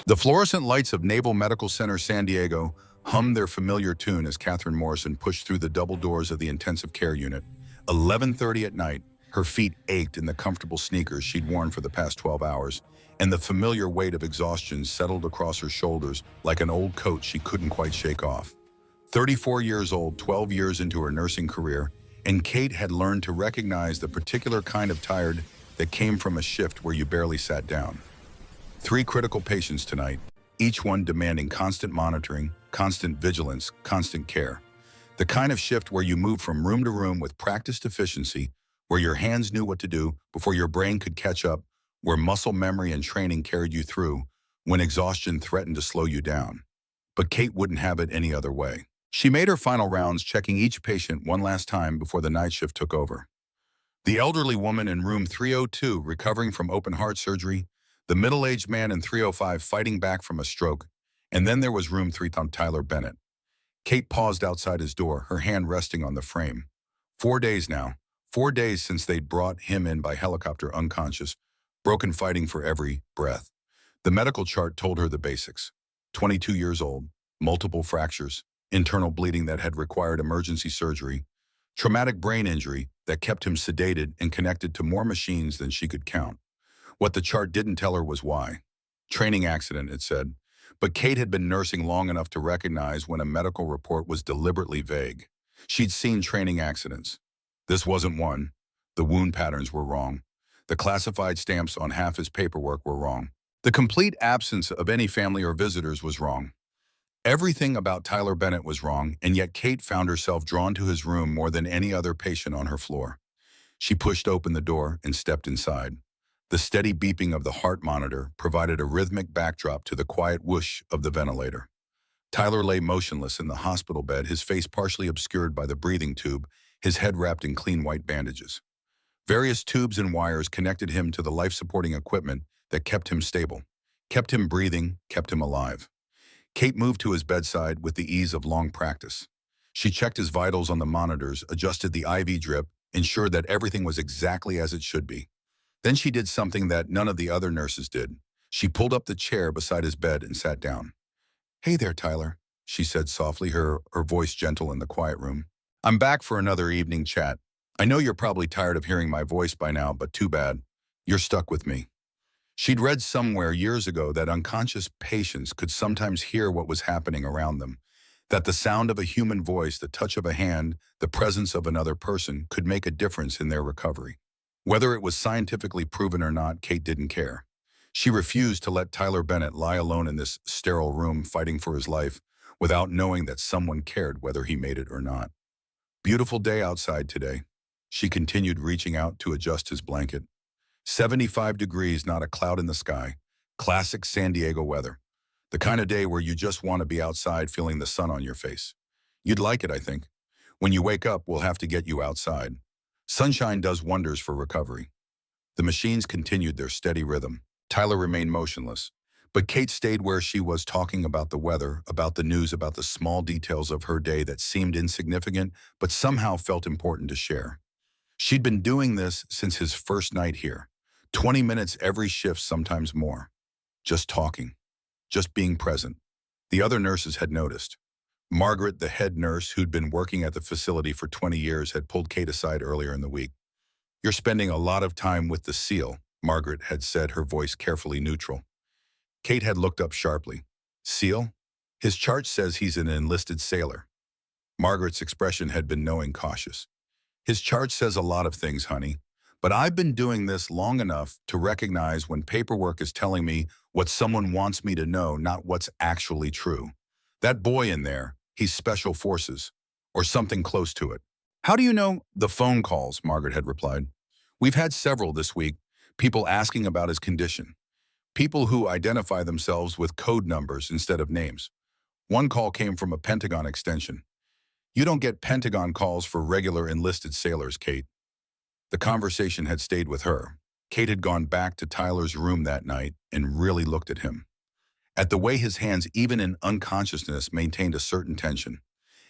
The fluorescent lights of Naval Medical Center San Diego hummed their familiar tune as Catherine Morrison pushed through the double doors of the intensive care unit. 11:30 at night, her feet ached in the comfortable sneakers she'd worn for the past 12 hours, and the familiar weight of exhaustion settled across her shoulders like an old coat she couldn't quite shake off. 34 years old, 12 years into her nursing career, and Kate had learned to recognize the particular kind of tired that came from a shift where you barely sat down. 3 critical patients tonight, each one demanding constant monitoring, constant vigilance, constant care. The kind of shift where you moved from room to room with practiced efficiency, where your hands knew what to do before your brain could catch up, where muscle memory and training carried you through when exhaustion threatened to slow you down. But Kate wouldn't have it any other way. She made her final rounds, checking each patient one last time before the night shift took over. The elderly woman in room 302 recovering from open heart surgery, the middle-aged man in 305 fighting back from a stroke, and then there was room 3 Tyler Bennett. Kate paused outside his door, her hand resting on the frame. 4 days now, 4 days since they'd brought him in by helicopter unconscious, broken fighting for every breath. The medical chart told her the basics. 22 years old, multiple fractures, internal bleeding that had required emergency surgery, traumatic brain injury that kept him sedated and connected to more machines than she could count. What the chart didn't tell her was why. Training accident, it said. But Kate had been nursing long enough to recognize when a medical report was deliberately vague. She'd seen training accidents. This wasn't one. The wound patterns were wrong. The classified stamps on half his paperwork were wrong. The complete absence of any family or visitors was wrong. Everything about Tyler Bennett was wrong, and yet Kate found herself drawn to his room more than any other patient on her floor. She pushed open the door and stepped inside. The steady beeping of the heart monitor provided a rhythmic backdrop to the quiet whoosh of the ventilator. Tyler lay motionless in the hospital bed, his face partially obscured by the breathing tube, his head wrapped in clean white bandages. Various tubes and wires connected him to the life-supporting equipment that kept him stable, kept him breathing, kept him alive. Kate moved to his bedside with the ease of long practice. She checked his vitals on the monitors, adjusted the IV drip, ensured that everything was exactly as it should be. Then she did something that none of the other nurses did. She pulled up the chair beside his bed and sat down. "Hey there, Tyler," she said softly, her voice gentle in the quiet room. "I'm back for another evening chat. I know you're probably tired of hearing my voice by now, but too bad. You're stuck with me." She'd read somewhere years ago that unconscious patients could sometimes hear what was happening around them, that the sound of a human voice, the touch of a hand, the presence of another person could make a difference in their recovery. Whether it was scientifically proven or not, Kate didn't care. She refused to let Tyler Bennett lie alone in this sterile room fighting for his life without knowing that someone cared whether he made it or not. "Beautiful day outside today." She continued, reaching out to adjust his blanket. 75 degrees, not a cloud in the sky. Classic San Diego weather. The kind of day where you just want to be outside feeling the sun on your face. You'd like it, I think. When you wake up, we'll have to get you outside. Sunshine does wonders for recovery. The machines continued their steady rhythm. Tyler remained motionless, but Kate stayed where she was, talking about the weather, about the news, about the small details of her day that seemed insignificant but somehow felt important to share. She'd been doing this since his first night here. 20 minutes every shift, sometimes more. Just talking. Just being present. The other nurses had noticed. Margaret, the head nurse who'd been working at the facility for 20 years, had pulled Kate aside earlier in the week. "You're spending a lot of time with the SEAL," Margaret had said, her voice carefully neutral. Kate had looked up sharply. "SEAL? His chart says he's an enlisted sailor." Margaret's expression had been knowing, cautious. "His chart says a lot of things, honey, but I've been doing this long enough to recognize when paperwork is telling me what someone wants me to know, not what's actually true. That boy in there, he's special forces, or something close to it." "How do you know?" "The phone calls," Margaret had replied. "We've had several this week, people asking about his condition. People who identify themselves with code numbers instead of names. One call came from a Pentagon extension. You don't get Pentagon calls for regular enlisted sailors, Kate." The conversation had stayed with her. Kate had gone back to Tyler's room that night and really looked at him. At the way his hands, even in unconsciousness, maintained a certain tension.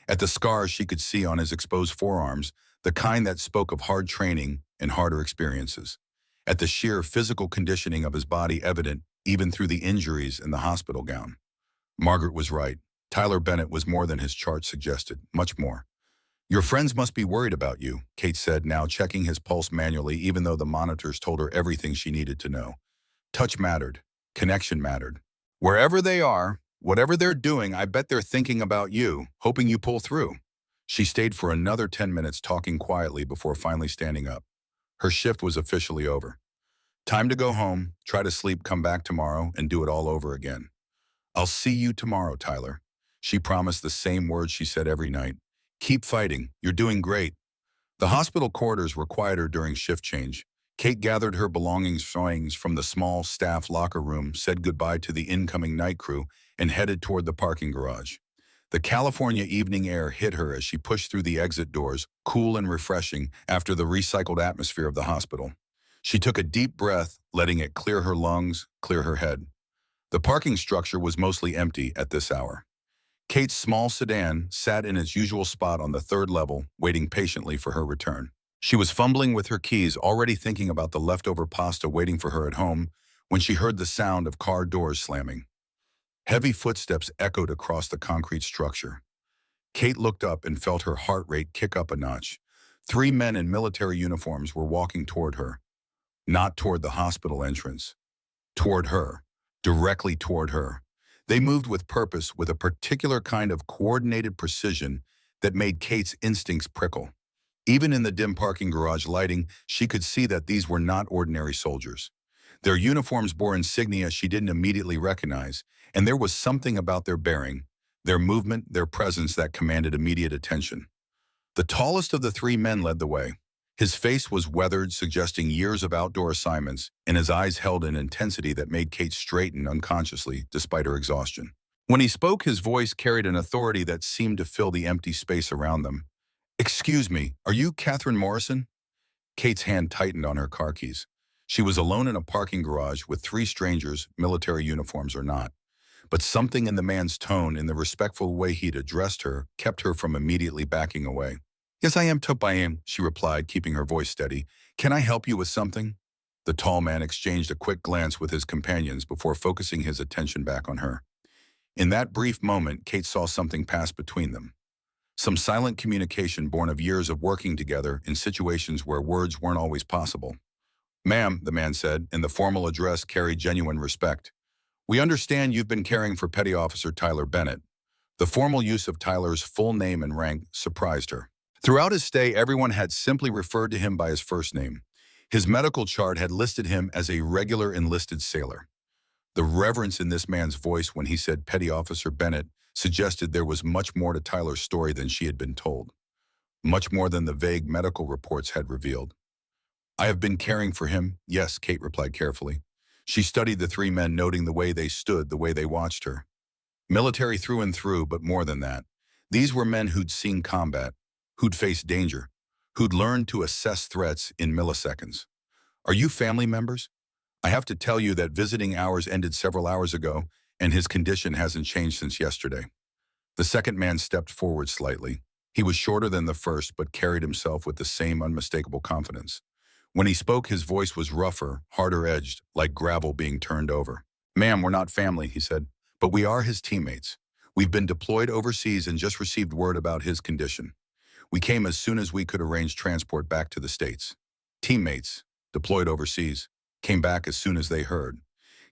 At the scars she could see on his exposed forearms, the kind that spoke of hard training and harder experiences. At the sheer physical conditioning of his body, evident even through the injuries in the hospital gown. Margaret was right. Tyler Bennett was more than his chart suggested, much more. Your friends must be worried about you, Kate said, now checking his pulse manually even though the monitors told her everything she needed to know. Touch mattered. Connection mattered. Wherever they are, whatever they're doing, I bet they're thinking about you, hoping you pull through. She stayed for another 10 minutes talking quietly before finally standing up. Her shift was officially over. Time to go home, try to sleep, come back tomorrow, and do it all over again. I'll see you tomorrow, Tyler. She promised the same words she said every night. Keep fighting. You're doing great. The hospital corridors were quieter during shift change. Kate gathered her belongings from the small staff locker room, said goodbye to the incoming night crew, and headed toward the parking garage. The California evening air hit her as she pushed through the exit doors, cool and refreshing after the recycled atmosphere of the hospital. She took a deep breath, letting it clear her lungs, clear her head. The parking structure was mostly empty at this hour. Kate's small sedan sat in its usual spot on the third level, waiting patiently for her return. She was fumbling with her keys, already thinking about the leftover pasta waiting for her at home, when she heard the sound of car doors slamming. Heavy footsteps echoed across the concrete structure. Kate looked up and felt her heart rate kick up a notch. 3 men in military uniforms were walking toward her. Not toward the hospital entrance. Toward her. Directly toward her. They moved with purpose, with a particular kind of coordinated precision that made Kate's instincts prickle. Even in the dim parking garage lighting, she could see that these were not ordinary soldiers. Their uniforms bore insignia she didn't immediately recognize, and there was something about their bearing, their movement, their presence that commanded immediate attention. The tallest of the 3 men led the way. His face was weathered, suggesting years of outdoor assignments, and his eyes held an intensity that made Kate straighten unconsciously, despite her exhaustion. When he spoke, his voice carried an authority that seemed to fill the empty space around them. "Excuse me, are you Catherine Morrison?" Kate's hand tightened on her car keys. She was alone in a parking garage with 3 strangers, military uniforms or not. But something in the man's tone, in the respectful way he'd addressed her, kept her from immediately backing away. "Yes, I am, she replied, keeping her voice steady. "Can I help you with something?" The tall man exchanged a quick glance with his companions before focusing his attention back on her. In that brief moment, Kate saw something pass between them. Some silent communication born of years of working together in situations where words weren't always possible. "Ma'am," the man said, and the formal address carried genuine respect. "We understand you've been caring for Petty Officer Tyler Bennett." The formal use of Tyler's full name and rank surprised her. Throughout his stay, everyone had simply referred to him by his first name. His medical chart had listed him as a regular enlisted sailor. The reverence in this man's voice when he said Petty Officer Bennett suggested there was much more to Tyler's story than she had been told. Much more than the vague medical reports had revealed. "I have been caring for him," yes, Kate replied carefully. She studied the 3 men, noting the way they stood, the way they watched her. Military through and through, but more than that. These were men who'd seen combat, who'd faced danger, who'd learned to assess threats in milliseconds. "Are you family members? I have to tell you that visiting hours ended several hours ago, and his condition hasn't changed since yesterday." The second man stepped forward slightly. He was shorter than the first, but carried himself with the same unmistakable confidence. When he spoke, his voice was rougher, harder-edged, like gravel being turned over. "Ma'am, we're not family," he said, "but we are his teammates. We've been deployed overseas and just received word about his condition. We came as soon as we could arrange transport back to the States." Teammates, deployed overseas, came back as soon as they heard.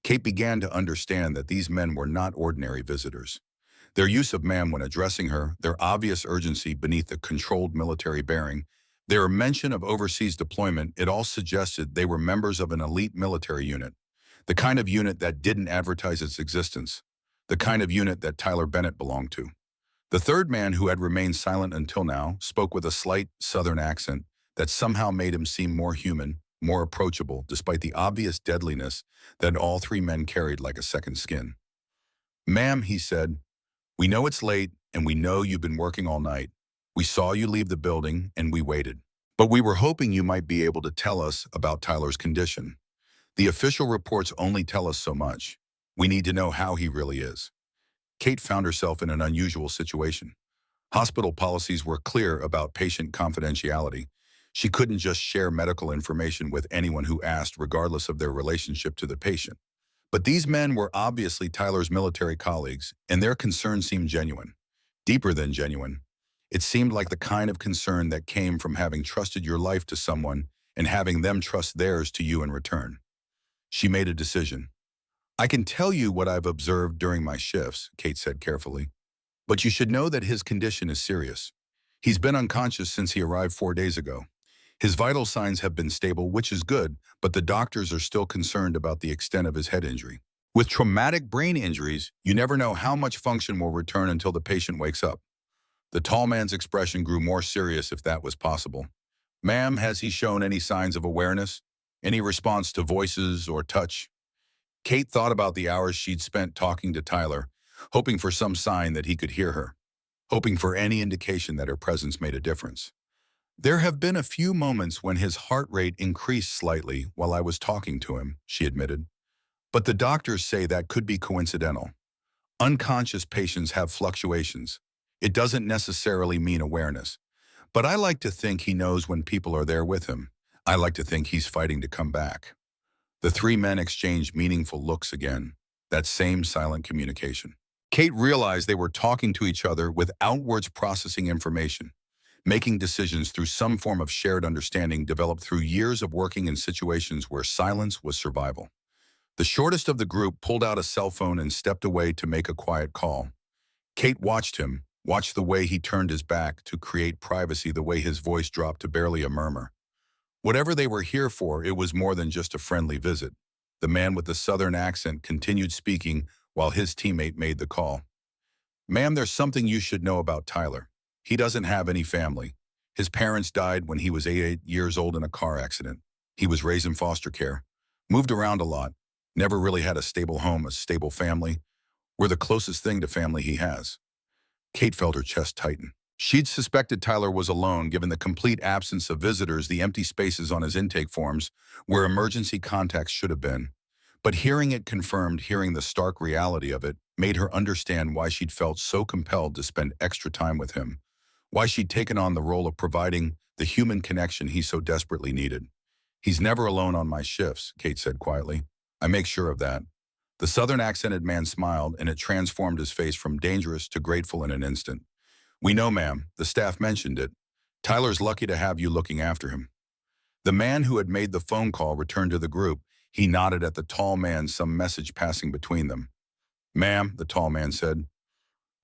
Kate began to understand that these men were not ordinary visitors. Their use of ma'am when addressing her, their obvious urgency beneath the controlled military bearing, their mention of overseas deployment, it all suggested they were members of an elite military unit. The kind of unit that didn't advertise its existence. The kind of unit that Tyler Bennett belonged to. The third man, who had remained silent until now, spoke with a slight southern accent that somehow made him seem more human, more approachable, despite the obvious deadliness that all 3 men carried like a second skin. "Ma'am," he said, "we know it's late, and we know you've been working all night. We saw you leave the building, and we waited. But we were hoping you might be able to tell us about Tyler's condition. The official reports only tell us so much. We need to know how he really is." Kate found herself in an unusual situation. Hospital policies were clear about patient confidentiality. She couldn't just share medical information with anyone who asked, regardless of their relationship to the patient. But these men were obviously Tyler's military colleagues, and their concern seemed genuine. Deeper than genuine. It seemed like the kind of concern that came from having trusted your life to someone and having them trust theirs to you in return. She made a decision. I can tell you what I've observed during my shifts, Kate said carefully, but you should know that his condition is serious. He's been unconscious since he arrived 4 days ago. His vital signs have been stable, which is good, but the doctors are still concerned about the extent of his head injury. With traumatic brain injuries, you never know how much function will return until the patient wakes up. The tall man's expression grew more serious if that was possible. Ma'am, has he shown any signs of awareness? Any response to voices or touch? Kate thought about the hours she'd spent talking to Tyler, hoping for some sign that he could hear her, hoping for any indication that her presence made a difference. There have been a few moments when his heart rate increased slightly while I was talking to him, she admitted. But the doctors say that could be coincidental. Unconscious patients have fluctuations. It doesn't necessarily mean awareness. But I like to think he knows when people are there with him. I like to think he's fighting to come back. The three men exchanged meaningful looks again, that same silent communication. Kate realized they were talking to each other without words, processing information, making decisions through some form of shared understanding developed through years of working in situations where silence was survival. The shortest of the group pulled out a cell phone and stepped away to make a quiet call. Kate watched him, watched the way he turned his back to create privacy, the way his voice dropped to barely a murmur. Whatever they were here for, it was more than just a friendly visit. The man with the southern accent continued speaking while his teammate made the call. Ma'am, there's something you should know about Tyler. He doesn't have any family. His parents died when he was 8 years old in a car accident. He was raised in foster care, moved around a lot, never really had a stable home, a stable family. We're the closest thing to family he has. Kate felt her chest tighten. She'd suspected Tyler was alone given the complete absence of visitors, the empty spaces on his intake forms where emergency contacts should have been. But hearing it confirmed, hearing the stark reality of it, made her understand why she'd felt so compelled to spend extra time with him, why she'd taken on the role of providing the human connection he so desperately needed. He's never alone on my shifts, Kate said quietly. I make sure of that. The southern accented man smiled, and it transformed his face from dangerous to grateful in an instant. We know, ma'am. The staff mentioned it. Tyler's lucky to have you looking after him. The man who had made the phone call returned to the group. He nodded at the tall man, some message passing between them. Ma'am, the tall man said,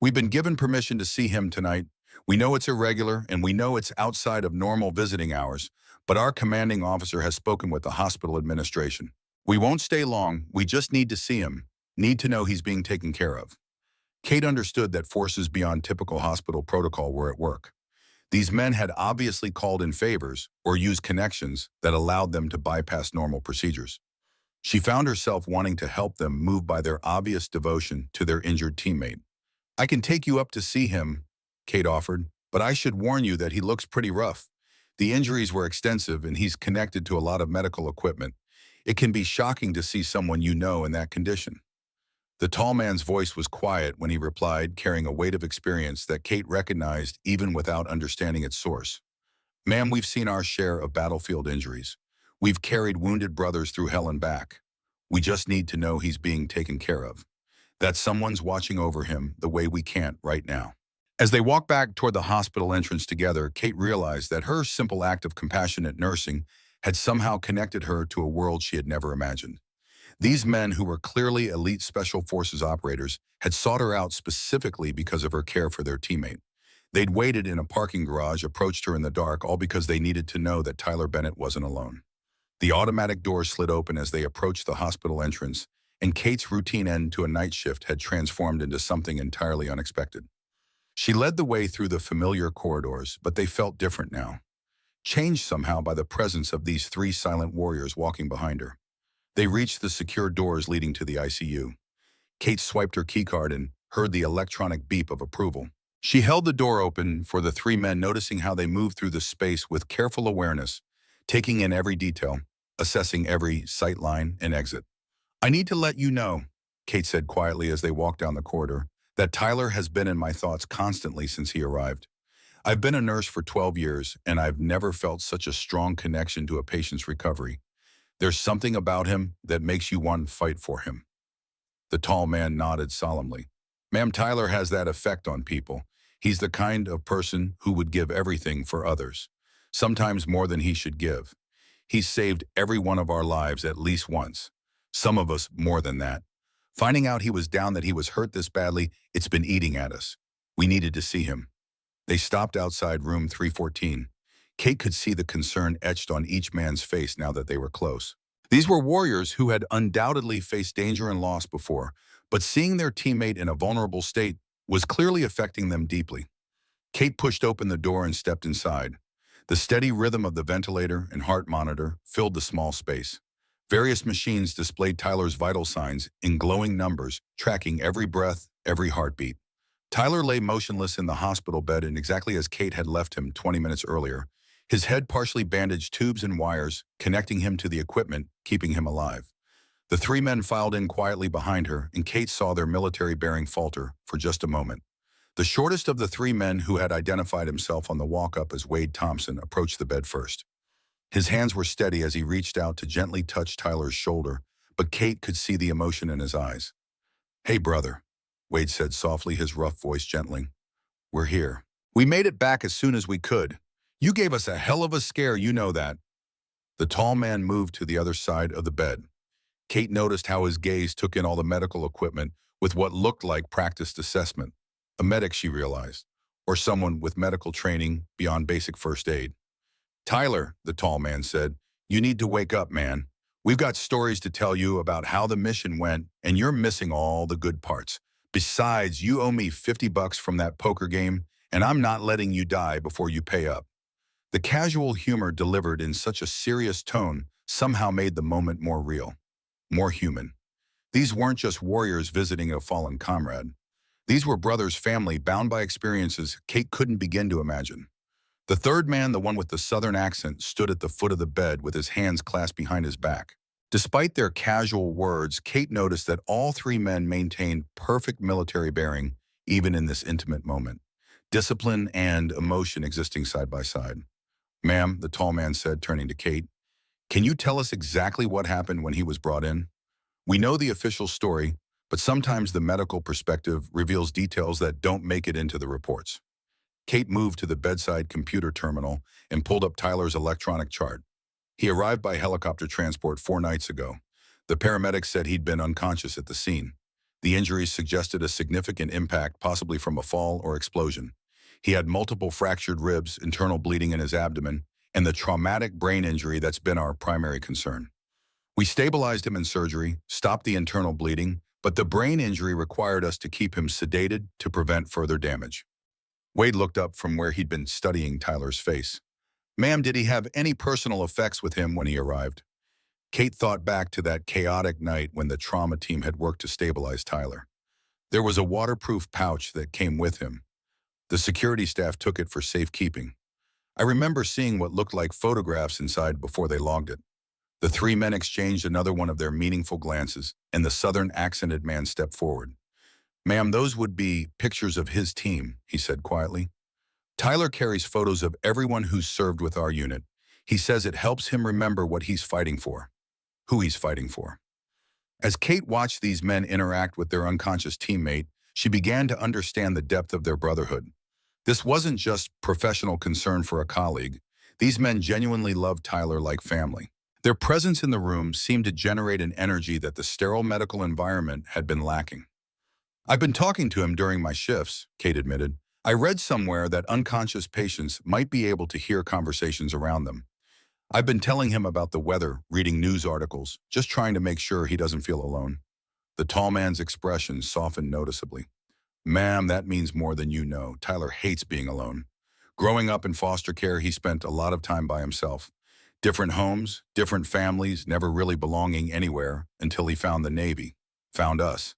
we've been given permission to see him tonight. We know it's irregular, and we know it's outside of normal visiting hours, but our commanding officer has spoken with the hospital administration. We won't stay long. We just need to see him, need to know he's being taken care of. Kate understood that forces beyond typical hospital protocol were at work. These men had obviously called in favors or used connections that allowed them to bypass normal procedures. She found herself wanting to help them, moved by their obvious devotion to their injured teammate. I can take you up to see him, Kate offered, but I should warn you that he looks pretty rough. The injuries were extensive and he's connected to a lot of medical equipment. It can be shocking to see someone you know in that condition. The tall man's voice was quiet when he replied, carrying a weight of experience that Kate recognized even without understanding its source. Ma'am, we've seen our share of battlefield injuries. We've carried wounded brothers through hell and back. We just need to know he's being taken care of. That someone's watching over him the way we can't right now. As they walked back toward the hospital entrance together, Kate realized that her simple act of compassionate nursing had somehow connected her to a world she had never imagined. These men, who were clearly elite special forces operators, had sought her out specifically because of her care for their teammate. They'd waited in a parking garage, approached her in the dark, all because they needed to know that Tyler Bennett wasn't alone. The automatic doors slid open as they approached the hospital entrance, and Kate's routine end to a night shift had transformed into something entirely unexpected. She led the way through the familiar corridors, but they felt different now, changed somehow by the presence of these three silent warriors walking behind her. They reached the secure doors leading to the ICU. Kate swiped her keycard and heard the electronic beep of approval. She held the door open for the three men, noticing how they moved through the space with careful awareness, taking in every detail, assessing every sight line and exit. I need to let you know, Kate said quietly as they walked down the corridor, that Tyler has been in my thoughts constantly since he arrived. I've been a nurse for 12 years, and I've never felt such a strong connection to a patient's recovery. There's something about him that makes you want to fight for him. The tall man nodded solemnly. Ma'am, Tyler has that effect on people. He's the kind of person who would give everything for others, sometimes more than he should give. He's saved every one of our lives at least once, some of us more than that. Finding out he was down, that he was hurt this badly, it's been eating at us. We needed to see him. They stopped outside room 314. Kate could see the concern etched on each man's face now that they were close. These were warriors who had undoubtedly faced danger and loss before, but seeing their teammate in a vulnerable state was clearly affecting them deeply. Kate pushed open the door and stepped inside. The steady rhythm of the ventilator and heart monitor filled the small space. Various machines displayed Tyler's vital signs in glowing numbers, tracking every breath, every heartbeat. Tyler lay motionless in the hospital bed, and exactly as Kate had left him 20 minutes earlier. His head partially bandaged, tubes and wires connecting him to the equipment, keeping him alive. The three men filed in quietly behind her, and Kate saw their military bearing falter for just a moment. The shortest of the three men, who had identified himself on the walk-up as Wade Thompson, approached the bed first. His hands were steady as he reached out to gently touch Tyler's shoulder, but Kate could see the emotion in his eyes. "Hey, brother," Wade said softly, his rough voice gentling. "We're here. We made it back as soon as we could. You gave us a hell of a scare, you know that." The tall man moved to the other side of the bed. Kate noticed how his gaze took in all the medical equipment with what looked like practiced assessment. A medic, she realized, or someone with medical training beyond basic first aid. "Tyler," the tall man said, "you need to wake up, man. We've got stories to tell you about how the mission went, and you're missing all the good parts. Besides, you owe me $50 from that poker game, and I'm not letting you die before you pay up." The casual humor delivered in such a serious tone somehow made the moment more real, more human. These weren't just warriors visiting a fallen comrade. These were brothers, family, bound by experiences Kate couldn't begin to imagine. The third man, the one with the southern accent, stood at the foot of the bed with his hands clasped behind his back. Despite their casual words, Kate noticed that all three men maintained perfect military bearing, even in this intimate moment. Discipline and emotion existing side by side. "Ma'am," the tall man said, turning to Kate, "can you tell us exactly what happened when he was brought in? We know the official story, but sometimes the medical perspective reveals details that don't make it into the reports." Kate moved to the bedside computer terminal and pulled up Tyler's electronic chart. He arrived by helicopter transport 4 nights ago. The paramedics said he'd been unconscious at the scene. The injuries suggested a significant impact, possibly from a fall or explosion. He had multiple fractured ribs, internal bleeding in his abdomen, and the traumatic brain injury that's been our primary concern. We stabilized him in surgery, stopped the internal bleeding, but the brain injury required us to keep him sedated to prevent further damage. Wade looked up from where he'd been studying Tyler's face. "Ma'am, did he have any personal effects with him when he arrived?" Kate thought back to that chaotic night when the trauma team had worked to stabilize Tyler. There was a waterproof pouch that came with him. The security staff took it for safekeeping. I remember seeing what looked like photographs inside before they logged it. The three men exchanged another one of their meaningful glances, and the southern accented man stepped forward. "Ma'am, those would be pictures of his team," he said quietly. "Tyler carries photos of everyone who's served with our unit. He says it helps him remember what he's fighting for, who he's fighting for." As Kate watched these men interact with their unconscious teammate, she began to understand the depth of their brotherhood. This wasn't just professional concern for a colleague. These men genuinely loved Tyler like family. Their presence in the room seemed to generate an energy that the sterile medical environment had been lacking. "I've been talking to him during my shifts," Kate admitted. "I read somewhere that unconscious patients might be able to hear conversations around them. I've been telling him about the weather, reading news articles, just trying to make sure he doesn't feel alone." The tall man's expression softened noticeably. "Ma'am, that means more than you know. Tyler hates being alone. Growing up in foster care, he spent a lot of time by himself. Different homes, different families, never really belonging anywhere until he found the Navy, found us.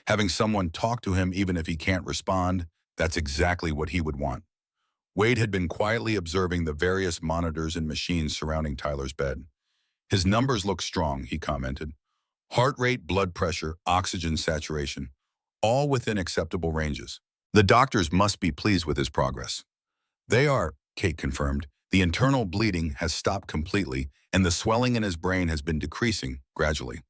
Having someone talk to him even if he can't respond, that's exactly what he would want." Wade had been quietly observing the various monitors and machines surrounding Tyler's bed. "His numbers look strong," he commented. "Heart rate, blood pressure, oxygen saturation, all within acceptable ranges. The doctors must be pleased with his progress." "They are," Kate confirmed. "The internal bleeding has stopped completely, and the swelling in his brain has been decreasing gradually.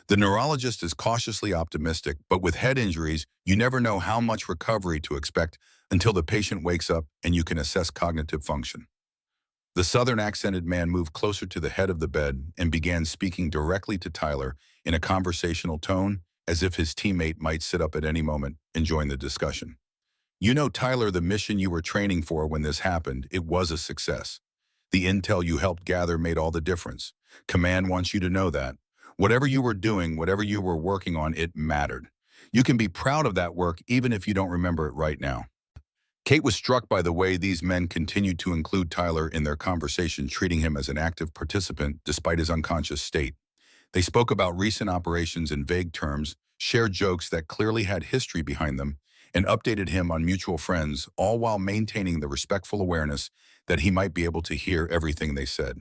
The neurologist is cautiously optimistic, but with head injuries, you never know how much recovery to expect until the patient wakes up and you can assess cognitive function. The Southern accented man moved closer to the head of the bed and began speaking directly to Tyler in a conversational tone, as if his teammate might sit up at any moment and join the discussion. You know, Tyler, the mission you were training for when this happened, it was a success. The intel you helped gather made all the difference. Command wants you to know that. Whatever you were doing, whatever you were working on, it mattered. You can be proud of that work even if you don't remember it right now. Kate was struck by the way these men continued to include Tyler in their conversation, treating him as an active participant despite his unconscious state. They spoke about recent operations in vague terms, shared jokes that clearly had history behind them, and updated him on mutual friends, all while maintaining the respectful awareness that he might be able to hear everything they said.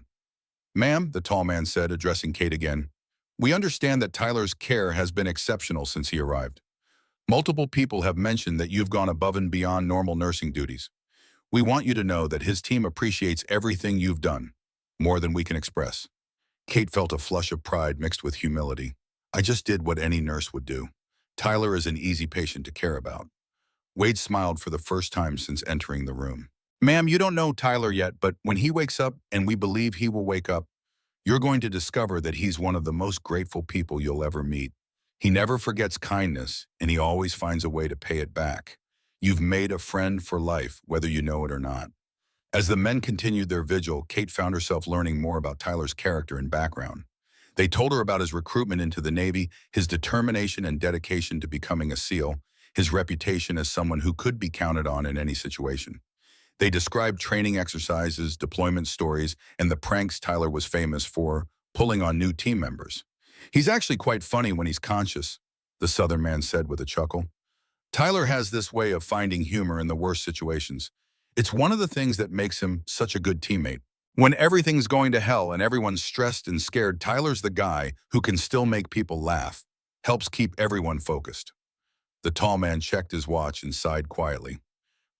Ma'am, the tall man said, addressing Kate again, we understand that Tyler's care has been exceptional since he arrived. Multiple people have mentioned that you've gone above and beyond normal nursing duties. We want you to know that his team appreciates everything you've done, more than we can express. Kate felt a flush of pride mixed with humility. I just did what any nurse would do. Tyler is an easy patient to care about. Wade smiled for the first time since entering the room. Ma'am, you don't know Tyler yet, but when he wakes up, and we believe he will wake up, you're going to discover that he's one of the most grateful people you'll ever meet. He never forgets kindness, and he always finds a way to pay it back. You've made a friend for life, whether you know it or not. As the men continued their vigil, Kate found herself learning more about Tyler's character and background. They told her about his recruitment into the Navy, his determination and dedication to becoming a SEAL, his reputation as someone who could be counted on in any situation. They described training exercises, deployment stories, and the pranks Tyler was famous for, pulling on new team members. He's actually quite funny when he's conscious, the Southern man said with a chuckle. Tyler has this way of finding humor in the worst situations. It's one of the things that makes him such a good teammate. When everything's going to hell and everyone's stressed and scared, Tyler's the guy who can still make people laugh, helps keep everyone focused. The tall man checked his watch and sighed quietly.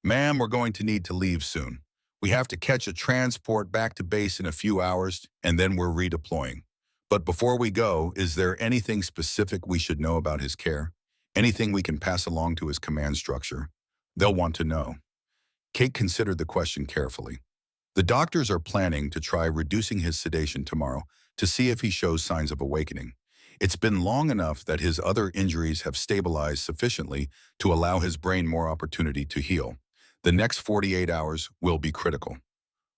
Ma'am, we're going to need to leave soon. We have to catch a transport back to base in a few hours, and then we're redeploying. But before we go, is there anything specific we should know about his care? Anything we can pass along to his command structure? They'll want to know. Kate considered the question carefully. The doctors are planning to try reducing his sedation tomorrow to see if he shows signs of awakening. It's been long enough that his other injuries have stabilized sufficiently to allow his brain more opportunity to heal. The next 48 hours will be critical.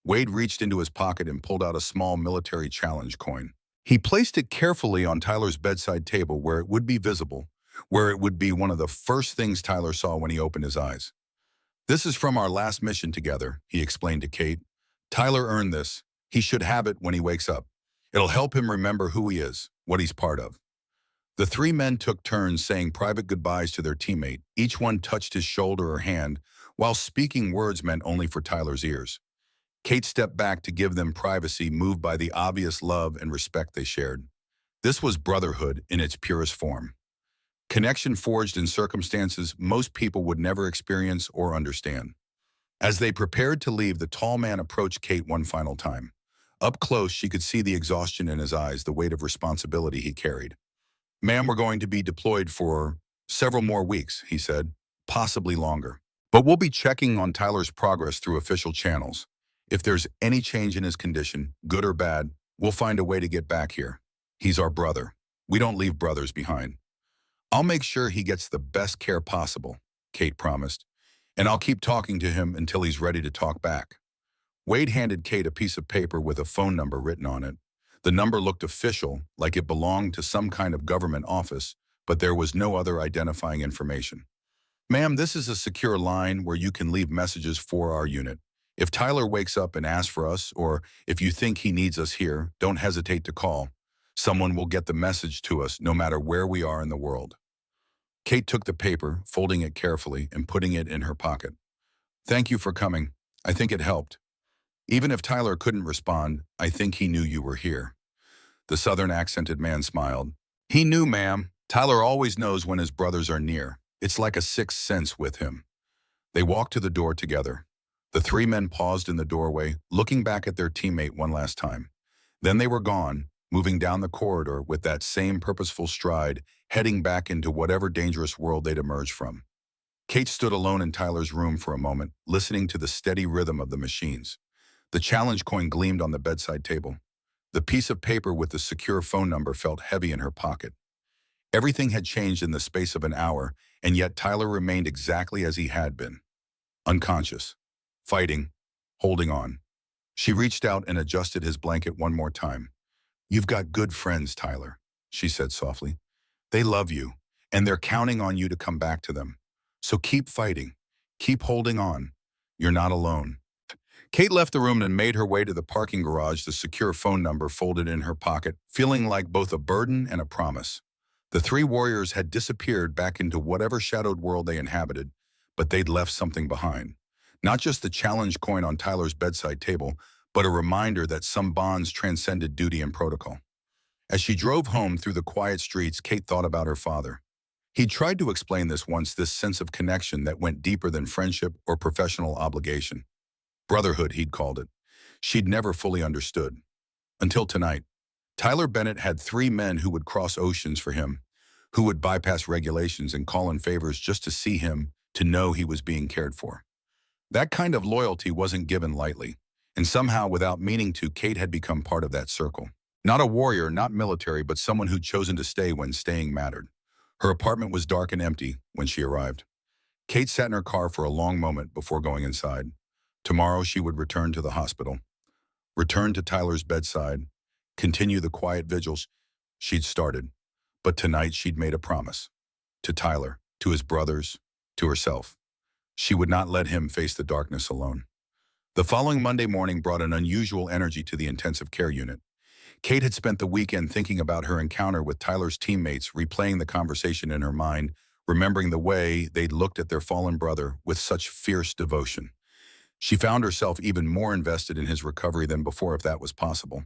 Wade reached into his pocket and pulled out a small military challenge coin. He placed it carefully on Tyler's bedside table where it would be visible, where it would be one of the first things Tyler saw when he opened his eyes. This is from our last mission together, he explained to Kate. Tyler earned this. He should have it when he wakes up. It'll help him remember who he is, what he's part of. The three men took turns saying private goodbyes to their teammate. Each one touched his shoulder or hand, while speaking words meant only for Tyler's ears. Kate stepped back to give them privacy, moved by the obvious love and respect they shared. This was brotherhood in its purest form. Connection forged in circumstances most people would never experience or understand. As they prepared to leave, the tall man approached Kate one final time. Up close, she could see the exhaustion in his eyes, the weight of responsibility he carried. Ma'am, we're going to be deployed for several more weeks, he said, possibly longer. But we'll be checking on Tyler's progress through official channels. If there's any change in his condition, good or bad, we'll find a way to get back here. He's our brother. We don't leave brothers behind. I'll make sure he gets the best care possible, Kate promised, and I'll keep talking to him until he's ready to talk back. Wade handed Kate a piece of paper with a phone number written on it. The number looked official, like it belonged to some kind of government office, but there was no other identifying information. Ma'am, this is a secure line where you can leave messages for our unit. If Tyler wakes up and asks for us, or if you think he needs us here, don't hesitate to call. Someone will get the message to us no matter where we are in the world. Kate took the paper, folding it carefully and putting it in her pocket. Thank you for coming. I think it helped. Even if Tyler couldn't respond, I think he knew you were here. The Southern accented man smiled. He knew, ma'am. Tyler always knows when his brothers are near. It's like a sixth sense with him. They walked to the door together. The three men paused in the doorway, looking back at their teammate one last time. Then they were gone, moving down the corridor with that same purposeful stride, heading back into whatever dangerous world they'd emerged from. Kate stood alone in Tyler's room for a moment, listening to the steady rhythm of the machines. The challenge coin gleamed on the bedside table. The piece of paper with the secure phone number felt heavy in her pocket. Everything had changed in the space of an hour, and yet Tyler remained exactly as he had been. Unconscious. Fighting. Holding on. She reached out and adjusted his blanket one more time. "You've got good friends, Tyler," she said softly. "They love you, and they're counting on you to come back to them. So keep fighting. Keep holding on. You're not alone." Kate left the room and made her way to the parking garage, the secure phone number folded in her pocket, feeling like both a burden and a promise. The three warriors had disappeared back into whatever shadowed world they inhabited, but they'd left something behind. Not just the challenge coin on Tyler's bedside table, but a reminder that some bonds transcended duty and protocol. As she drove home through the quiet streets, Kate thought about her father. He'd tried to explain this once, this sense of connection that went deeper than friendship or professional obligation. Brotherhood, he'd called it. She'd never fully understood. Until tonight. Tyler Bennett had three men who would cross oceans for him, who would bypass regulations and call in favors just to see him, to know he was being cared for. That kind of loyalty wasn't given lightly, and somehow, without meaning to, Kate had become part of that circle. Not a warrior, not military, but someone who'd chosen to stay when staying mattered. Her apartment was dark and empty when she arrived. Kate sat in her car for a long moment before going inside. Tomorrow she would return to the hospital, return to Tyler's bedside, continue the quiet vigils she'd started. But tonight she'd made a promise. To Tyler, to his brothers, to herself. She would not let him face the darkness alone. The following Monday morning brought an unusual energy to the intensive care unit. Kate had spent the weekend thinking about her encounter with Tyler's teammates, replaying the conversation in her mind, remembering the way they'd looked at their fallen brother with such fierce devotion. She found herself even more invested in his recovery than before, if that was possible.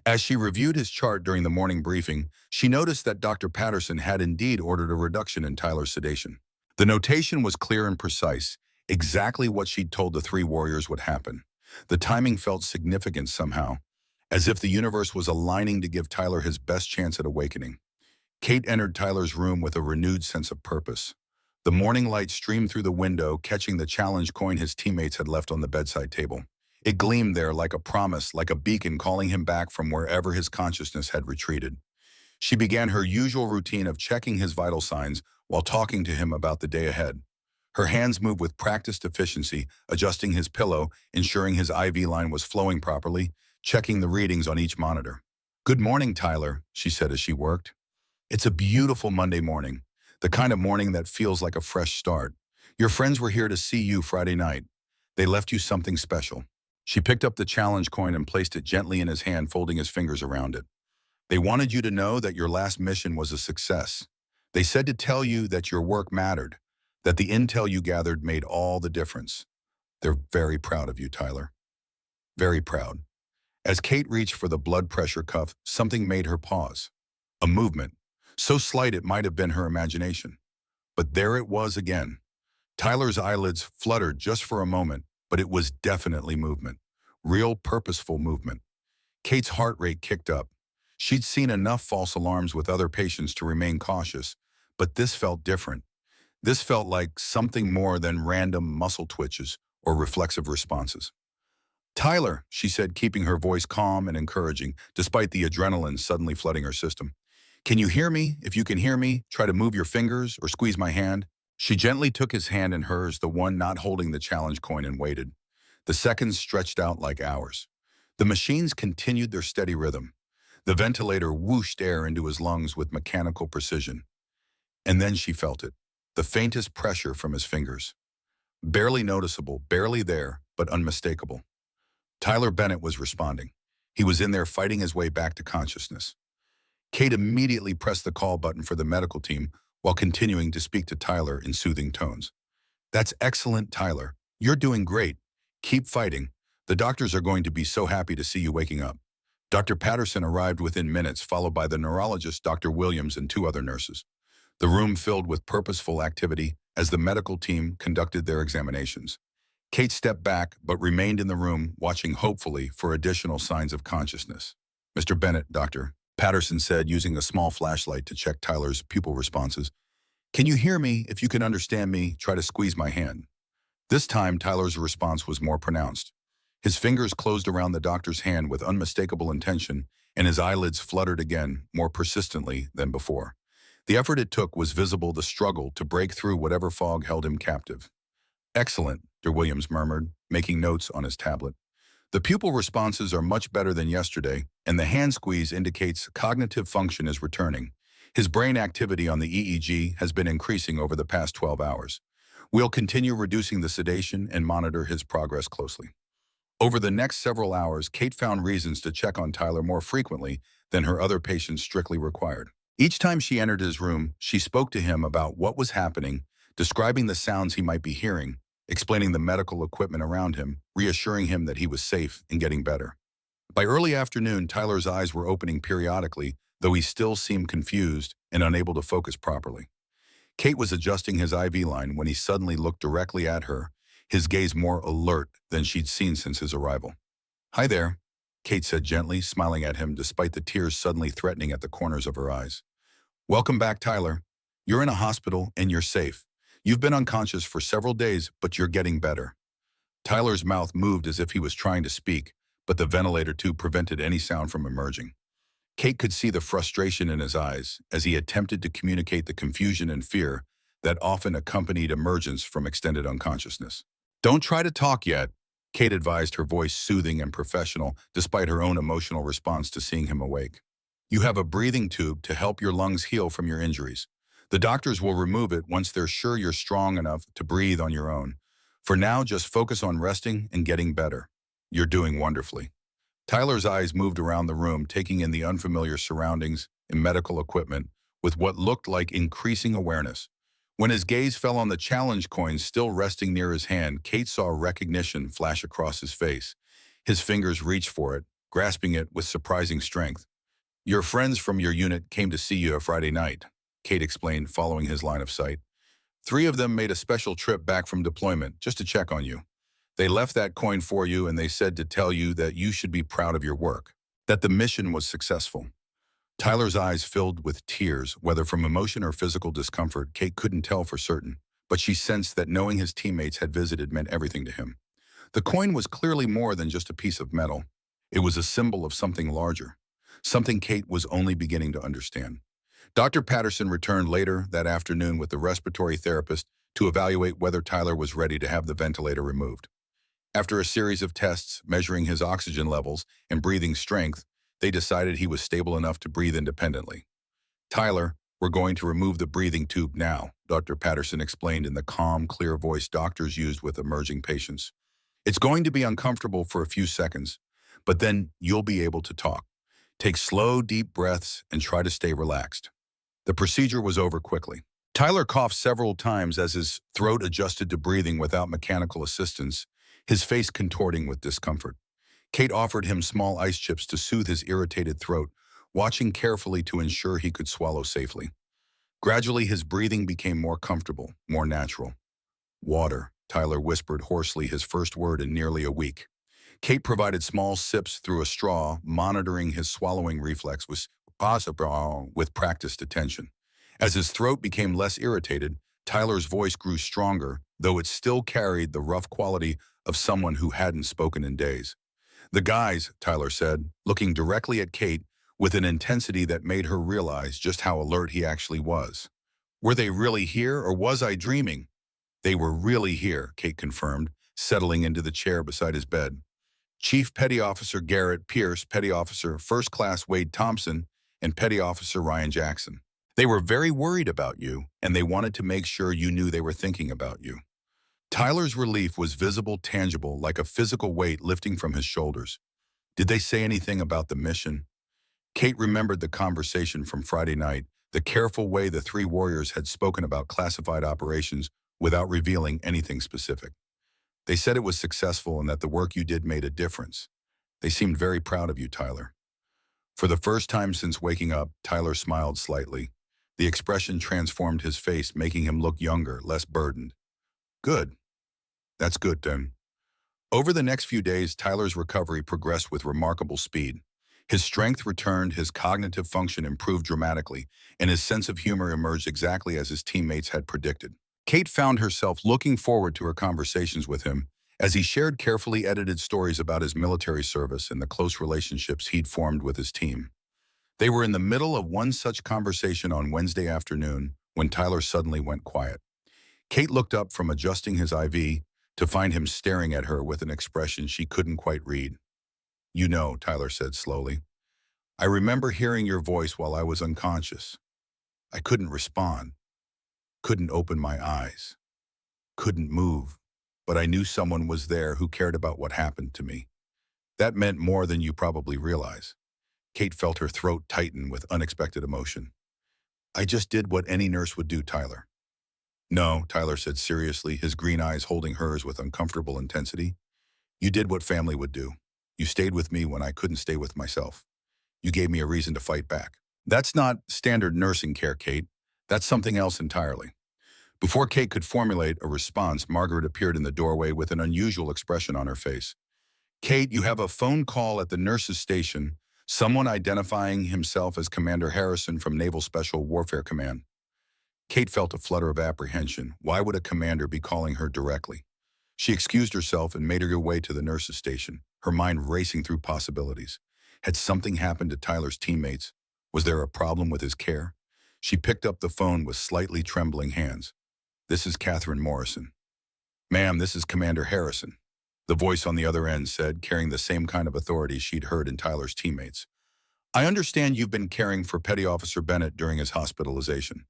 As she reviewed his chart during the morning briefing, she noticed that Dr. Patterson had indeed ordered a reduction in Tyler's sedation. The notation was clear and precise, exactly what she'd told the three warriors would happen. The timing felt significant somehow, as if the universe was aligning to give Tyler his best chance at awakening. Kate entered Tyler's room with a renewed sense of purpose. The morning light streamed through the window, catching the challenge coin his teammates had left on the bedside table. It gleamed there like a promise, like a beacon calling him back from wherever his consciousness had retreated. She began her usual routine of checking his vital signs while talking to him about the day ahead. Her hands moved with practiced efficiency, adjusting his pillow, ensuring his IV line was flowing properly, checking the readings on each monitor. "Good morning, Tyler," she said as she worked. "It's a beautiful Monday morning, the kind of morning that feels like a fresh start. Your friends were here to see you Friday night. They left you something special." She picked up the challenge coin and placed it gently in his hand, folding his fingers around it. "They wanted you to know that your last mission was a success. They said to tell you that your work mattered, that the intel you gathered made all the difference. They're very proud of you, Tyler. Very proud." As Kate reached for the blood pressure cuff, something made her pause. A movement, so slight it might have been her imagination. But there it was again. Tyler's eyelids fluttered just for a moment, but it was definitely movement. Real, purposeful movement. Kate's heart rate kicked up. She'd seen enough false alarms with other patients to remain cautious, but this felt different. This felt like something more than random muscle twitches or reflexive responses. "Tyler," she said, keeping her voice calm and encouraging, despite the adrenaline suddenly flooding her system. "Can you hear me? If you can hear me, try to move your fingers or squeeze my hand." She gently took his hand in hers, the one not holding the challenge coin, and waited. The seconds stretched out like hours. The machines continued their steady rhythm. The ventilator whooshed air into his lungs with mechanical precision. And then she felt it, the faintest pressure from his fingers. Barely noticeable, barely there, but unmistakable. Tyler Bennett was responding. He was in there fighting his way back to consciousness. Kate immediately pressed the call button for the medical team while continuing to speak to Tyler in soothing tones. "That's excellent, Tyler. You're doing great. Keep fighting. The doctors are going to be so happy to see you waking up." Dr. Patterson arrived within minutes, followed by the neurologist, Dr. Williams, and two other nurses. The room filled with purposeful activity as the medical team conducted their examinations. Kate stepped back, but remained in the room, watching hopefully for additional signs of consciousness. "Mr. Bennett, doctor, Patterson said, using a small flashlight to check Tyler's pupil responses. Can you hear me? If you can understand me, try to squeeze my hand. This time, Tyler's response was more pronounced. His fingers closed around the doctor's hand with unmistakable intention, and his eyelids fluttered again, more persistently than before. The effort it took was visible, the struggle to break through whatever fog held him captive. Excellent, Dr. Williams murmured, making notes on his tablet. The pupil responses are much better than yesterday, and the hand squeeze indicates cognitive function is returning. His brain activity on the EEG has been increasing over the past 12 hours. We'll continue reducing the sedation and monitor his progress closely. Over the next several hours, Kate found reasons to check on Tyler more frequently than her other patients strictly required. Each time she entered his room, she spoke to him about what was happening, describing the sounds he might be hearing, explaining the medical equipment around him, reassuring him that he was safe and getting better. By early afternoon, Tyler's eyes were opening periodically, though he still seemed confused and unable to focus properly. Kate was adjusting his IV line when he suddenly looked directly at her, his gaze more alert than she'd seen since his arrival. "Hi there," Kate said gently, smiling at him despite the tears suddenly threatening at the corners of her eyes. "Welcome back, Tyler. You're in a hospital and you're safe. You've been unconscious for several days, but you're getting better." Tyler's mouth moved as if he was trying to speak, but the ventilator tube prevented any sound from emerging. Kate could see the frustration in his eyes as he attempted to communicate the confusion and fear that often accompanied emergence from extended unconsciousness. "Don't try to talk yet," Kate advised, her voice soothing and professional despite her own emotional response to seeing him awake. "You have a breathing tube to help your lungs heal from your injuries. The doctors will remove it once they're sure you're strong enough to breathe on your own. For now, just focus on resting and getting better. You're doing wonderfully." Tyler's eyes moved around the room, taking in the unfamiliar surroundings and medical equipment with what looked like increasing awareness. When his gaze fell on the challenge coin still resting near his hand, Kate saw recognition flash across his face. His fingers reached for it, grasping it with surprising strength. "Your friends from your unit came to see you Friday night," Kate explained, following his line of sight. "3 of them made a special trip back from deployment just to check on you. They left that coin for you, and they said to tell you that you should be proud of your work, that the mission was successful." Tyler's eyes filled with tears, whether from emotion or physical discomfort. Kate couldn't tell for certain, but she sensed that knowing his teammates had visited meant everything to him. The coin was clearly more than just a piece of metal. It was a symbol of something larger, something Kate was only beginning to understand. Dr. Patterson returned later that afternoon with the respiratory therapist to evaluate whether Tyler was ready to have the ventilator removed. After a series of tests measuring his oxygen levels and breathing strength, they decided he was stable enough to breathe independently. "Tyler, we're going to remove the breathing tube now," Dr. Patterson explained in the calm, clear voice doctors used with emerging patients. "It's going to be uncomfortable for a few seconds, but then you'll be able to talk. Take slow, deep breaths and try to stay relaxed." The procedure was over quickly. Tyler coughed several times as his throat adjusted to breathing without mechanical assistance, his face contorting with discomfort. Kate offered him small ice chips to soothe his irritated throat, watching carefully to ensure he could swallow safely. Gradually, his breathing became more comfortable, more natural. "Water," Tyler whispered hoarsely, his first word in nearly a week. Kate provided small sips through a straw, monitoring his swallowing reflex with practiced attention. As his throat became less irritated, Tyler's voice grew stronger, though it still carried the rough quality of someone who hadn't spoken in days. "The guys," Tyler said, looking directly at Kate with an intensity that made her realize just how alert he actually was. "Were they really here, or was I dreaming?" "They were really here," Kate confirmed, settling into the chair beside his bed. "Chief Petty Officer Garrett Pierce, Petty Officer First Class Wade Thompson, and Petty Officer Ryan Jackson. They were very worried about you, and they wanted to make sure you knew they were thinking about you." Tyler's relief was visible, tangible, like a physical weight lifting from his shoulders. "Did they say anything about the mission?" Kate remembered the conversation from Friday night, the careful way the 3 warriors had spoken about classified operations without revealing anything specific. "They said it was successful and that the work you did made a difference. They seemed very proud of you, Tyler." For the first time since waking up, Tyler smiled slightly. The expression transformed his face, making him look younger, less burdened. "Good. That's good, then." Over the next few days, Tyler's recovery progressed with remarkable speed. His strength returned, his cognitive function improved dramatically, and his sense of humor emerged exactly as his teammates had predicted. Kate found herself looking forward to her conversations with him as he shared carefully edited stories about his military service and the close relationships he'd formed with his team. They were in the middle of one such conversation on Wednesday afternoon when Tyler suddenly went quiet. Kate looked up from adjusting his IV to find him staring at her with an expression she couldn't quite read. "You know," Tyler said slowly, "I remember hearing your voice while I was unconscious. I couldn't respond, couldn't open my eyes, couldn't move, but I knew someone was there who cared about what happened to me. That meant more than you probably realize." Kate felt her throat tighten with unexpected emotion. "I just did what any nurse would do, Tyler." "No," Tyler said seriously, his green eyes holding hers with uncomfortable intensity. "You did what family would do. You stayed with me when I couldn't stay with myself. You gave me a reason to fight back." "That's not standard nursing care, Kate. That's something else entirely." Before Kate could formulate a response, Margaret appeared in the doorway with an unusual expression on her face. "Kate, you have a phone call at the nurses' station, someone identifying himself as Commander Harrison from Naval Special Warfare Command." Kate felt a flutter of apprehension. Why would a commander be calling her directly? She excused herself and made her way to the nurses' station, her mind racing through possibilities. Had something happened to Tyler's teammates? Was there a problem with his care? She picked up the phone with slightly trembling hands. "This is Catherine Morrison." "Ma'am, this is Commander Harrison," the voice on the other end said, carrying the same kind of authority she'd heard in Tyler's teammates. "I understand you've been caring for Petty Officer Bennett during his hospitalization."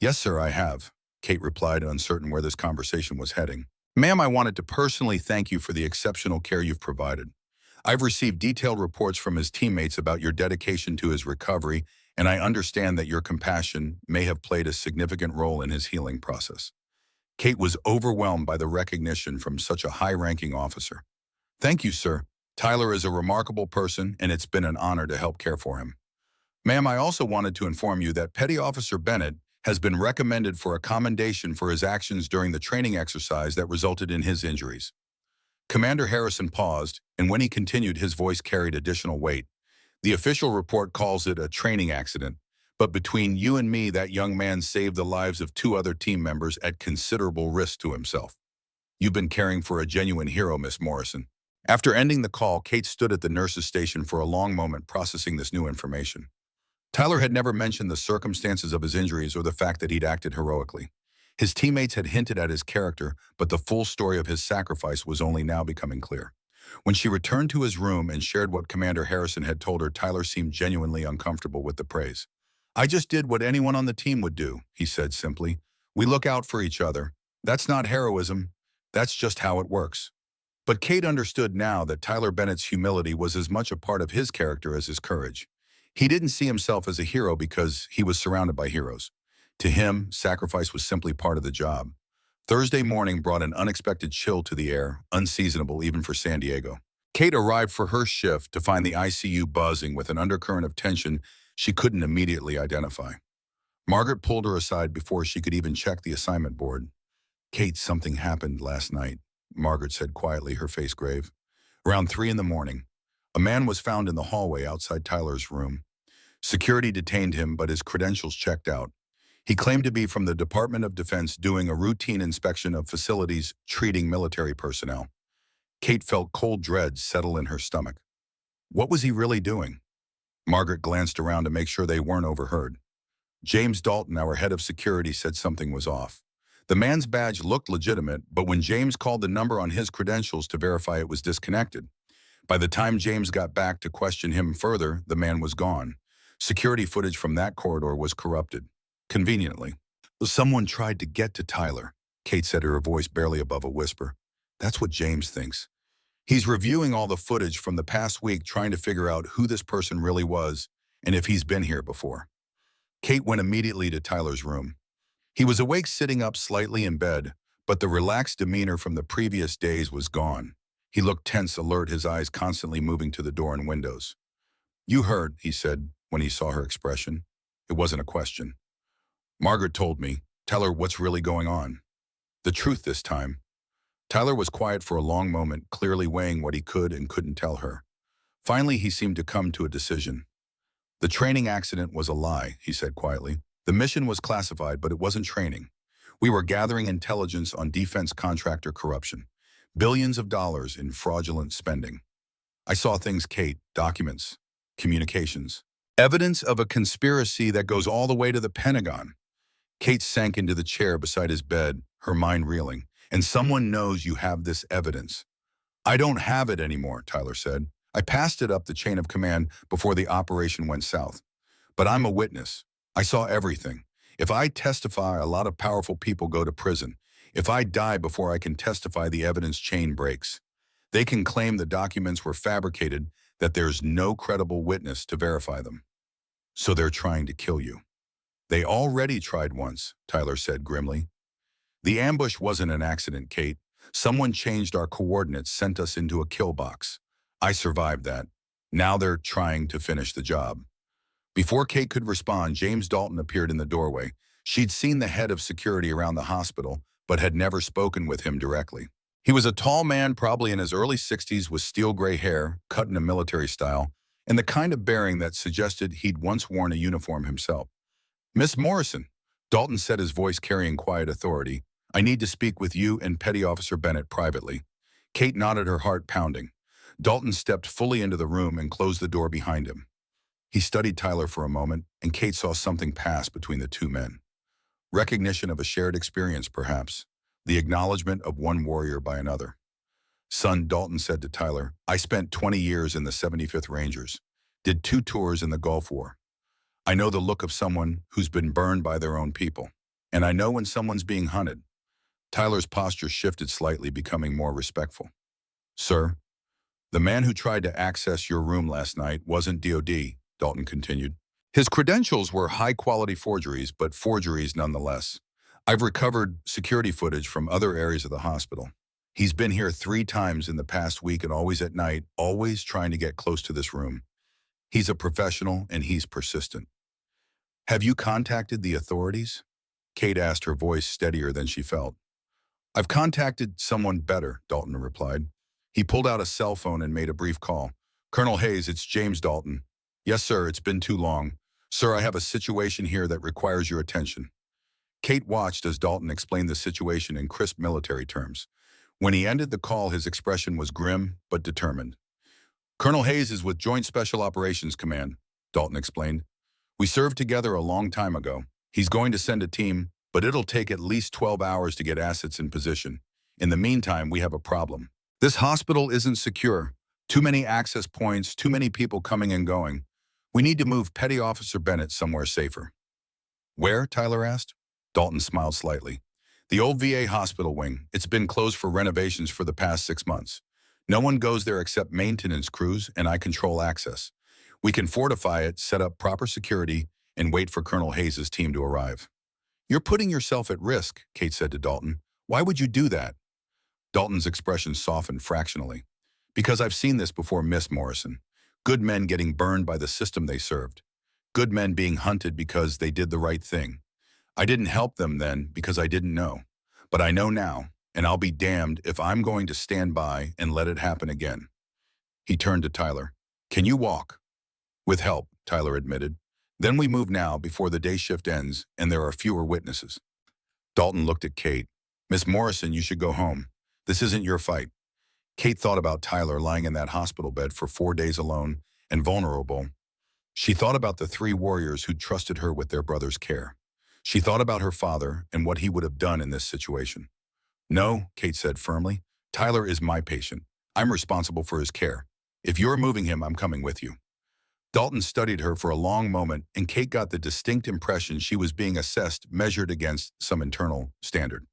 "Yes, sir, I have," Kate replied, uncertain where this conversation was heading. "Ma'am, I wanted to personally thank you for the exceptional care you've provided. I've received detailed reports from his teammates about your dedication to his recovery, and I understand that your compassion may have played a significant role in his healing process." Kate was overwhelmed by the recognition from such a high-ranking officer. "Thank you, sir. Tyler is a remarkable person, and it's been an honor to help care for him. Ma'am, I also wanted to inform you that Petty Officer Bennett has been recommended for a commendation for his actions during the training exercise that resulted in his injuries." Commander Harrison paused, and when he continued, his voice carried additional weight. "The official report calls it a training accident, but between you and me, that young man saved the lives of 2 other team members at considerable risk to himself. You've been caring for a genuine hero, Miss Morrison." After ending the call, Kate stood at the nurse's station for a long moment processing this new information. Tyler had never mentioned the circumstances of his injuries or the fact that he'd acted heroically. His teammates had hinted at his character, but the full story of his sacrifice was only now becoming clear. When she returned to his room and shared what Commander Harrison had told her, Tyler seemed genuinely uncomfortable with the praise. "I just did what anyone on the team would do," he said simply. "We look out for each other. That's not heroism. That's just how it works." But Kate understood now that Tyler Bennett's humility was as much a part of his character as his courage. He didn't see himself as a hero because he was surrounded by heroes. To him, sacrifice was simply part of the job. Thursday morning brought an unexpected chill to the air, unseasonable even for San Diego. Kate arrived for her shift to find the ICU buzzing with an undercurrent of tension she couldn't immediately identify. Margaret pulled her aside before she could even check the assignment board. "Kate, something happened last night," Margaret said quietly, her face grave. "Around 3 in the morning, a man was found in the hallway outside Tyler's room. Security detained him, but his credentials checked out. He claimed to be from the Department of Defense doing a routine inspection of facilities treating military personnel." Kate felt cold dread settle in her stomach. What was he really doing? Margaret glanced around to make sure they weren't overheard. James Dalton, our head of security, said something was off. The man's badge looked legitimate, but when James called the number on his credentials to verify it was disconnected. By the time James got back to question him further, the man was gone. Security footage from that corridor was corrupted. Conveniently. "Someone tried to get to Tyler," Kate said, her voice barely above a whisper. "That's what James thinks. He's reviewing all the footage from the past week, trying to figure out who this person really was and if he's been here before." Kate went immediately to Tyler's room. He was awake, sitting up slightly in bed, but the relaxed demeanor from the previous days was gone. He looked tense, alert, his eyes constantly moving to the door and windows. "You heard," he said when he saw her expression. It wasn't a question. "Margaret told me. Tell her what's really going on." The truth this time. Tyler was quiet for a long moment, clearly weighing what he could and couldn't tell her. Finally, he seemed to come to a decision. The training accident was a lie, he said quietly. The mission was classified, but it wasn't training. We were gathering intelligence on defense contractor corruption. Billions of dollars in fraudulent spending. I saw things, Kate, documents, communications. Evidence of a conspiracy that goes all the way to the Pentagon. Kate sank into the chair beside his bed, her mind reeling. And someone knows you have this evidence. I don't have it anymore, Tyler said. I passed it up the chain of command before the operation went south. But I'm a witness. I saw everything. If I testify, a lot of powerful people go to prison. If I die before I can testify, the evidence chain breaks. They can claim the documents were fabricated, that there's no credible witness to verify them. So they're trying to kill you. They already tried once, Tyler said grimly. The ambush wasn't an accident, Kate. Someone changed our coordinates, sent us into a kill box. I survived that. Now they're trying to finish the job. Before Kate could respond, James Dalton appeared in the doorway. She'd seen the head of security around the hospital, but had never spoken with him directly. He was a tall man, probably in his early 60s, with steel gray hair, cut in a military style, and the kind of bearing that suggested he'd once worn a uniform himself. Miss Morrison, Dalton said, his voice carrying quiet authority. I need to speak with you and Petty Officer Bennett privately. Kate nodded, her heart pounding. Dalton stepped fully into the room and closed the door behind him. He studied Tyler for a moment, and Kate saw something pass between the two men. Recognition of a shared experience, perhaps. The acknowledgement of one warrior by another. Son, Dalton said to Tyler, I spent 20 years in the 75th Rangers. Did 2 tours in the Gulf War. I know the look of someone who's been burned by their own people. And I know when someone's being hunted. Tyler's posture shifted slightly, becoming more respectful. Sir, the man who tried to access your room last night wasn't DOD, Dalton continued. His credentials were high-quality forgeries, but forgeries nonetheless. I've recovered security footage from other areas of the hospital. He's been here 3 times in the past week, and always at night, always trying to get close to this room. He's a professional, and he's persistent. Have you contacted the authorities? Kate asked, her voice steadier than she felt. I've contacted someone better, Dalton replied. He pulled out a cell phone and made a brief call. Colonel Hayes, it's James Dalton. Yes, sir, it's been too long. Sir, I have a situation here that requires your attention. Kate watched as Dalton explained the situation in crisp military terms. When he ended the call, his expression was grim but determined. Colonel Hayes is with Joint Special Operations Command, Dalton explained. We served together a long time ago. He's going to send a team, but it'll take at least 12 hours to get assets in position. In the meantime, we have a problem. This hospital isn't secure. Too many access points, too many people coming and going. We need to move Petty Officer Bennett somewhere safer. Where? Tyler asked. Dalton smiled slightly. The old VA hospital wing. It's been closed for renovations for the past 6 months. No one goes there except maintenance crews, and I control access. We can fortify it, set up proper security, and wait for Colonel Hayes' team to arrive. You're putting yourself at risk, Kate said to Dalton. Why would you do that? Dalton's expression softened fractionally. Because I've seen this before, Miss Morrison. Good men getting burned by the system they served. Good men being hunted because they did the right thing. I didn't help them then because I didn't know. But I know now, and I'll be damned if I'm going to stand by and let it happen again. He turned to Tyler. Can you walk? With help, Tyler admitted. Then we move now before the day shift ends and there are fewer witnesses. Dalton looked at Kate. Miss Morrison, you should go home. This isn't your fight. Kate thought about Tyler lying in that hospital bed for 4 days alone and vulnerable. She thought about the 3 warriors who trusted her with their brother's care. She thought about her father and what he would have done in this situation. No, Kate said firmly. Tyler is my patient. I'm responsible for his care. If you're moving him, I'm coming with you. Dalton studied her for a long moment, and Kate got the distinct impression she was being assessed, measured against some internal standard.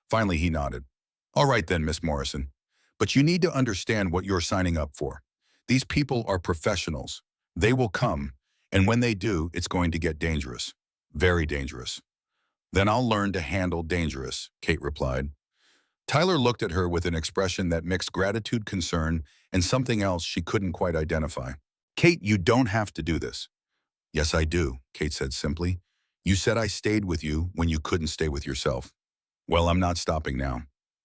Finally, he nodded. All right then, Miss Morrison. But you need to understand what you're signing up for. These people are professionals. They will come, and when they do, it's going to get dangerous. Very dangerous. Then I'll learn to handle dangerous, Kate replied. Tyler looked at her with an expression that mixed gratitude, concern, and something else she couldn't quite identify. Kate, you don't have to do this. Yes, I do, Kate said simply. You said I stayed with you when you couldn't stay with yourself. Well, I'm not stopping now.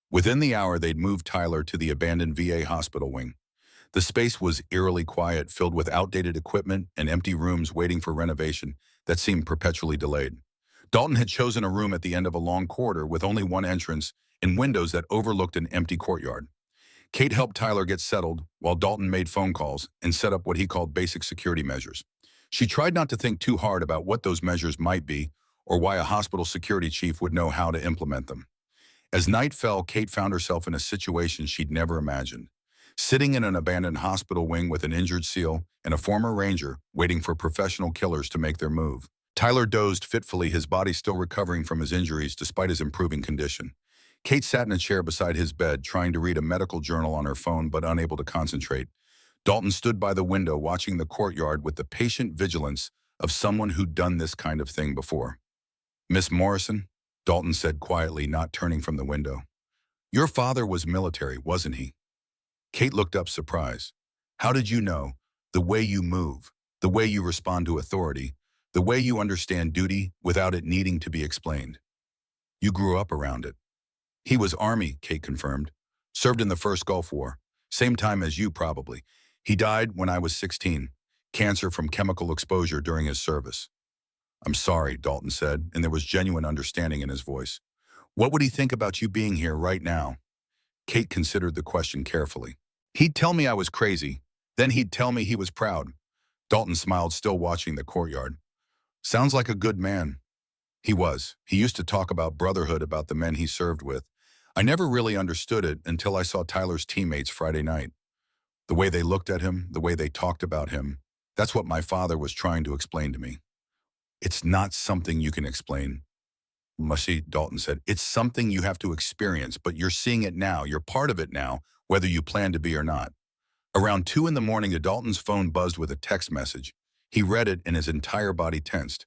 Within the hour, they'd moved Tyler to the abandoned VA hospital wing. The space was eerily quiet, filled with outdated equipment and empty rooms waiting for renovation that seemed perpetually delayed. Dalton had chosen a room at the end of a long corridor with only one entrance and windows that overlooked an empty courtyard. Kate helped Tyler get settled while Dalton made phone calls and set up what he called basic security measures. She tried not to think too hard about what those measures might be or why a hospital security chief would know how to implement them. As night fell, Kate found herself in a situation she'd never imagined. Sitting in an abandoned hospital wing with an injured SEAL and a former ranger waiting for professional killers to make their move. Tyler dozed fitfully, his body still recovering from his injuries despite his improving condition. Kate sat in a chair beside his bed, trying to read a medical journal on her phone but unable to concentrate. Dalton stood by the window watching the courtyard with the patient vigilance of someone who'd done this kind of thing before. "Miss Morrison," Dalton said quietly, not turning from the window. "Your father was military, wasn't he?" Kate looked up surprised. "How did you know? The way you move, the way you respond to authority, the way you understand duty without it needing to be explained. You grew up around it." "He was Army," Kate confirmed. "Served in the first Gulf War. Same time as you, probably. He died when I was 16. Cancer from chemical exposure during his service." "I'm sorry," Dalton said, and there was genuine understanding in his voice. "What would he think about you being here right now?" Kate considered the question carefully. "He'd tell me I was crazy. Then he'd tell me he was proud." Dalton smiled, still watching the courtyard. "Sounds like a good man." "He was. He used to talk about brotherhood about the men he served with. I never really understood it until I saw Tyler's teammates Friday night. The way they looked at him, the way they talked about him, that's what my father was trying to explain to me." "It's not something you can explain," Mushy Dalton said. "It's something you have to experience, but you're seeing it now. You're part of it now, whether you plan to be or not." Around 2 in the morning, Dalton's phone buzzed with a text message. He read it and his entire body tensed.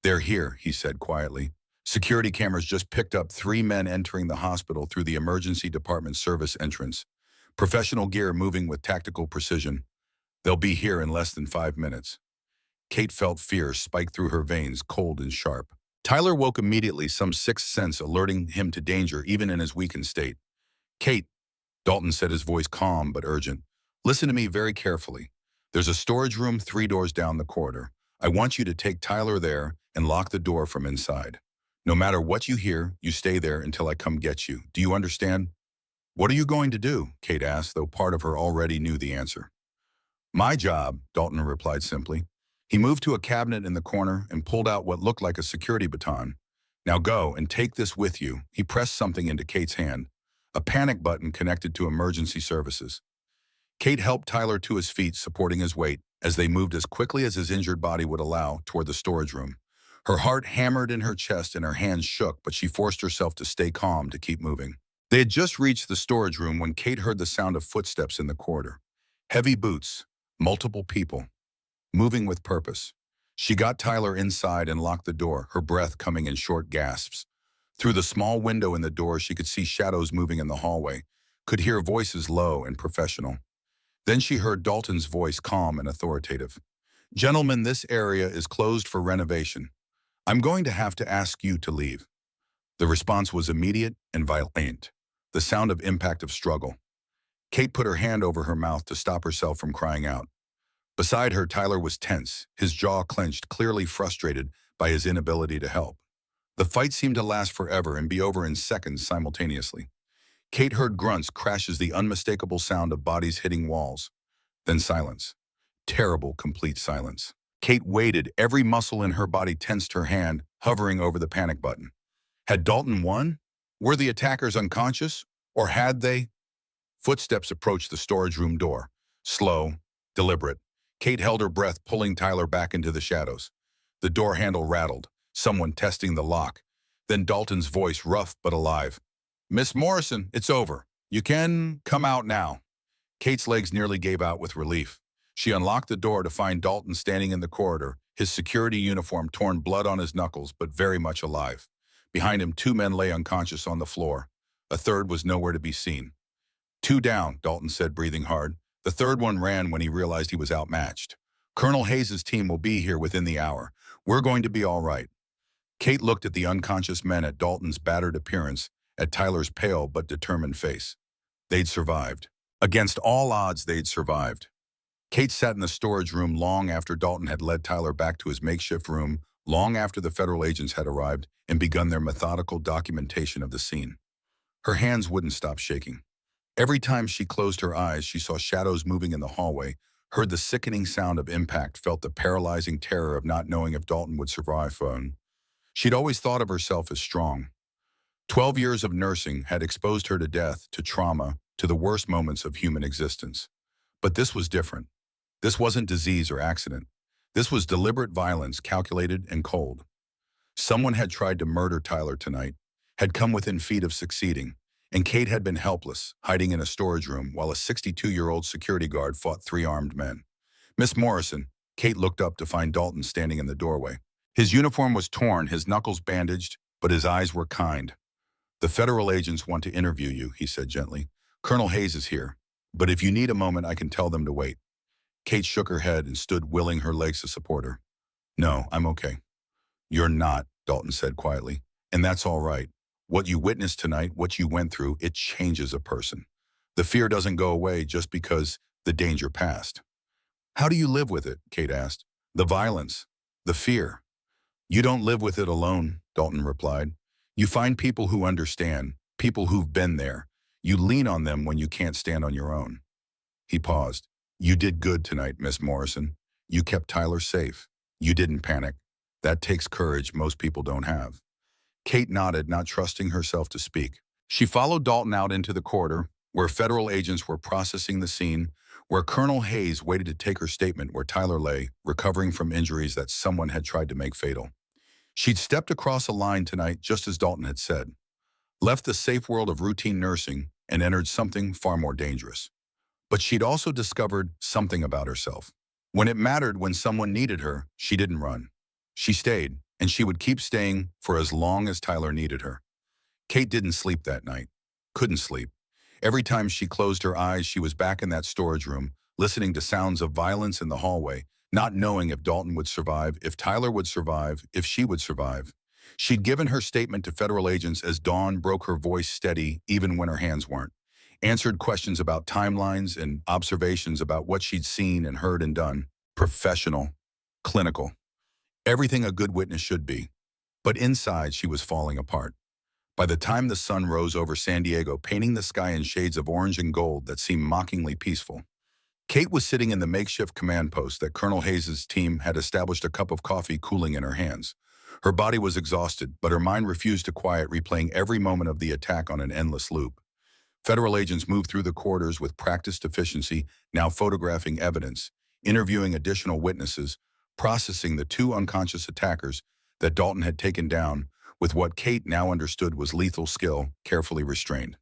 "They're here," he said quietly. "Security cameras just picked up 3 men entering the hospital through the emergency department service entrance. Professional gear moving with tactical precision. They'll be here in less than 5 minutes." Kate felt fear spike through her veins, cold and sharp. Tyler woke immediately, some sixth sense alerting him to danger even in his weakened state. "Kate," Dalton said, his voice calm but urgent, "listen to me very carefully. There's a storage room 3 doors down the corridor. I want you to take Tyler there and lock the door from inside. No matter what you hear, you stay there until I come get you. Do you understand?" "What are you going to do?" Kate asked, though part of her already knew the answer. "My job," Dalton replied simply. He moved to a cabinet in the corner and pulled out what looked like a security baton. "Now go and take this with you." He pressed something into Kate's hand, a panic button connected to emergency services. Kate helped Tyler to his feet, supporting his weight, as they moved as quickly as his injured body would allow toward the storage room. Her heart hammered in her chest and her hands shook, but she forced herself to stay calm to keep moving. They had just reached the storage room when Kate heard the sound of footsteps in the corridor. Heavy boots, multiple people, moving with purpose. She got Tyler inside and locked the door, her breath coming in short gasps. Through the small window in the door, she could see shadows moving in the hallway, could hear voices low and professional. Then she heard Dalton's voice, calm and authoritative. "Gentlemen, this area is closed for renovation. I'm going to have to ask you to leave." The response was immediate and violent, the sound of impact of struggle. Kate put her hand over her mouth to stop herself from crying out. Beside her, Tyler was tense, his jaw clenched, clearly frustrated by his inability to help. The fight seemed to last forever and be over in seconds simultaneously. Kate heard grunts crash as the unmistakable sound of bodies hitting walls. Then silence. Terrible, complete silence. Kate waited, every muscle in her body tensed, her hand hovering over the panic button. Had Dalton won? Were the attackers unconscious? Or had they? Footsteps approached the storage room door. Slow, deliberate. Kate held her breath, pulling Tyler back into the shadows. The door handle rattled, someone testing the lock. Then Dalton's voice, rough but alive. "Miss Morrison, it's over. You can come out now." Kate's legs nearly gave out with relief. She unlocked the door to find Dalton standing in the corridor, his security uniform torn, blood on his knuckles, but very much alive. Behind him, 2 men lay unconscious on the floor. A third was nowhere to be seen. "2 down," Dalton said, breathing hard. The third one ran when he realized he was outmatched. "Colonel Hayes' team will be here within the hour. We're going to be all right." Kate looked at the unconscious men, at Dalton's battered appearance, at Tyler's pale but determined face. They'd survived. Against all odds, they'd survived. Kate sat in the storage room long after Dalton had led Tyler back to his makeshift room, long after the federal agents had arrived and begun their methodical documentation of the scene. Her hands wouldn't stop shaking. Every time she closed her eyes, she saw shadows moving in the hallway, heard the sickening sound of impact, felt the paralyzing terror of not knowing if Dalton would survive. She'd always thought of herself as strong. 12 years of nursing had exposed her to death, to trauma, to the worst moments of human existence. But this was different. This wasn't disease or accident. This was deliberate violence, calculated and cold. Someone had tried to murder Tyler tonight, had come within feet of succeeding, and Kate had been helpless, hiding in a storage room while a 62-year-old security guard fought three armed men. Miss Morrison, Kate looked up to find Dalton standing in the doorway. His uniform was torn, his knuckles bandaged, but his eyes were kind. "The federal agents want to interview you," he said gently. "Colonel Hayes is here, but if you need a moment, I can tell them to wait." Kate shook her head and stood willing her legs to support her. "No, I'm okay." "You're not," Dalton said quietly, "and that's all right. What you witnessed tonight, what you went through, it changes a person. The fear doesn't go away just because the danger passed." "How do you live with it?" Kate asked. "The violence, the fear." "You don't live with it alone," Dalton replied. "You find people who understand, people who've been there. You lean on them when you can't stand on your own." He paused. "You did good tonight, Miss Morrison. You kept Tyler safe. You didn't panic. That takes courage most people don't have." Kate nodded, not trusting herself to speak. She followed Dalton out into the corridor, where federal agents were processing the scene, where Colonel Hayes waited to take her statement, where Tyler lay, recovering from injuries that someone had tried to make fatal. She'd stepped across a line tonight, just as Dalton had said, left the safe world of routine nursing and entered something far more dangerous. But she'd also discovered something about herself. When it mattered, when someone needed her, she didn't run. She stayed, and she would keep staying for as long as Tyler needed her. Kate didn't sleep that night. Couldn't sleep. Every time she closed her eyes, she was back in that storage room, listening to sounds of violence in the hallway, not knowing if Dalton would survive, if Tyler would survive, if she would survive. She'd given her statement to federal agents as dawn broke, her voice steady even when her hands weren't. Answered questions about timelines and observations about what she'd seen and heard and done. Professional. Clinical. Everything a good witness should be. But inside, she was falling apart. By the time the sun rose over San Diego, painting the sky in shades of orange and gold that seemed mockingly peaceful, Kate was sitting in the makeshift command post that Colonel Hayes' team had established, a cup of coffee cooling in her hands. Her body was exhausted, but her mind refused to quiet, replaying every moment of the attack on an endless loop. Federal agents moved through the corridors with practiced efficiency, now photographing evidence, interviewing additional witnesses, processing the two unconscious attackers that Dalton had taken down with what Kate now understood was lethal skill, carefully restrained.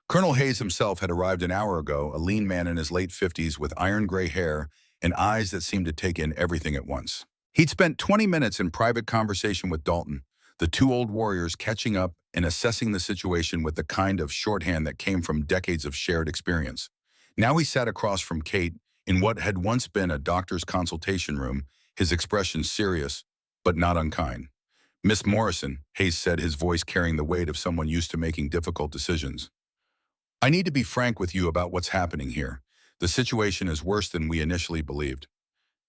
Colonel Hayes himself had arrived an hour ago, a lean man in his late 50s with iron gray hair and eyes that seemed to take in everything at once. He'd spent 20 minutes in private conversation with Dalton, the two old warriors catching up and assessing the situation with the kind of shorthand that came from decades of shared experience. Now he sat across from Kate in what had once been a doctor's consultation room, his expression serious, but not unkind. "Miss Morrison," Hayes said, his voice carrying the weight of someone used to making difficult decisions. "I need to be frank with you about what's happening here. The situation is worse than we initially believed."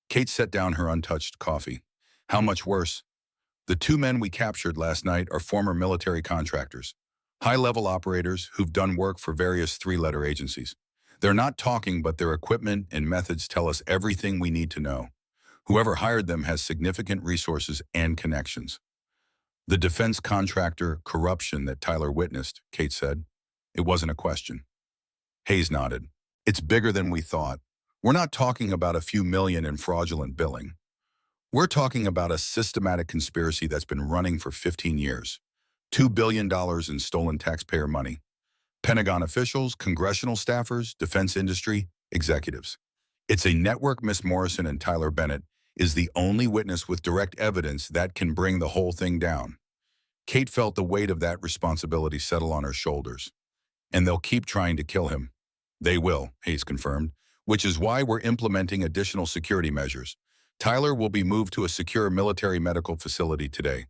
Kate set down her untouched coffee. "How much worse?" "The two men we captured last night are former military contractors, high-level operators who've done work for various three-letter agencies. They're not talking, but their equipment and methods tell us everything we need to know. Whoever hired them has significant resources and connections." "The defense contractor corruption that Tyler witnessed," Kate said. It wasn't a question. Hayes nodded. "It's bigger than we thought. We're not talking about a few million in fraudulent billing. We're talking about a systematic conspiracy that's been running for 15 years. $2 billion in stolen taxpayer money. Pentagon officials, congressional staffers, defense industry, executives. It's a network. Miss Morrison and Tyler Bennett is the only witness with direct evidence that can bring the whole thing down." Kate felt the weight of that responsibility settle on her shoulders. "And they'll keep trying to kill him." "They will," Hayes confirmed, "which is why we're implementing additional security measures. Tyler will be moved to a secure military medical facility today.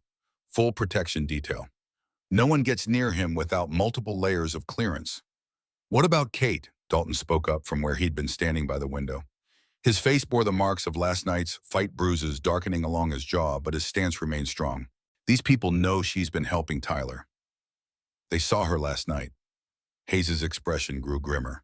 Full protection detail. No one gets near him without multiple layers of clearance." "What about Kate?" Dalton spoke up from where he'd been standing by the window. His face bore the marks of last night's fight bruises darkening along his jaw, but his stance remained strong. These people know she's been helping Tyler. They saw her last night. Hayes' expression grew grimmer.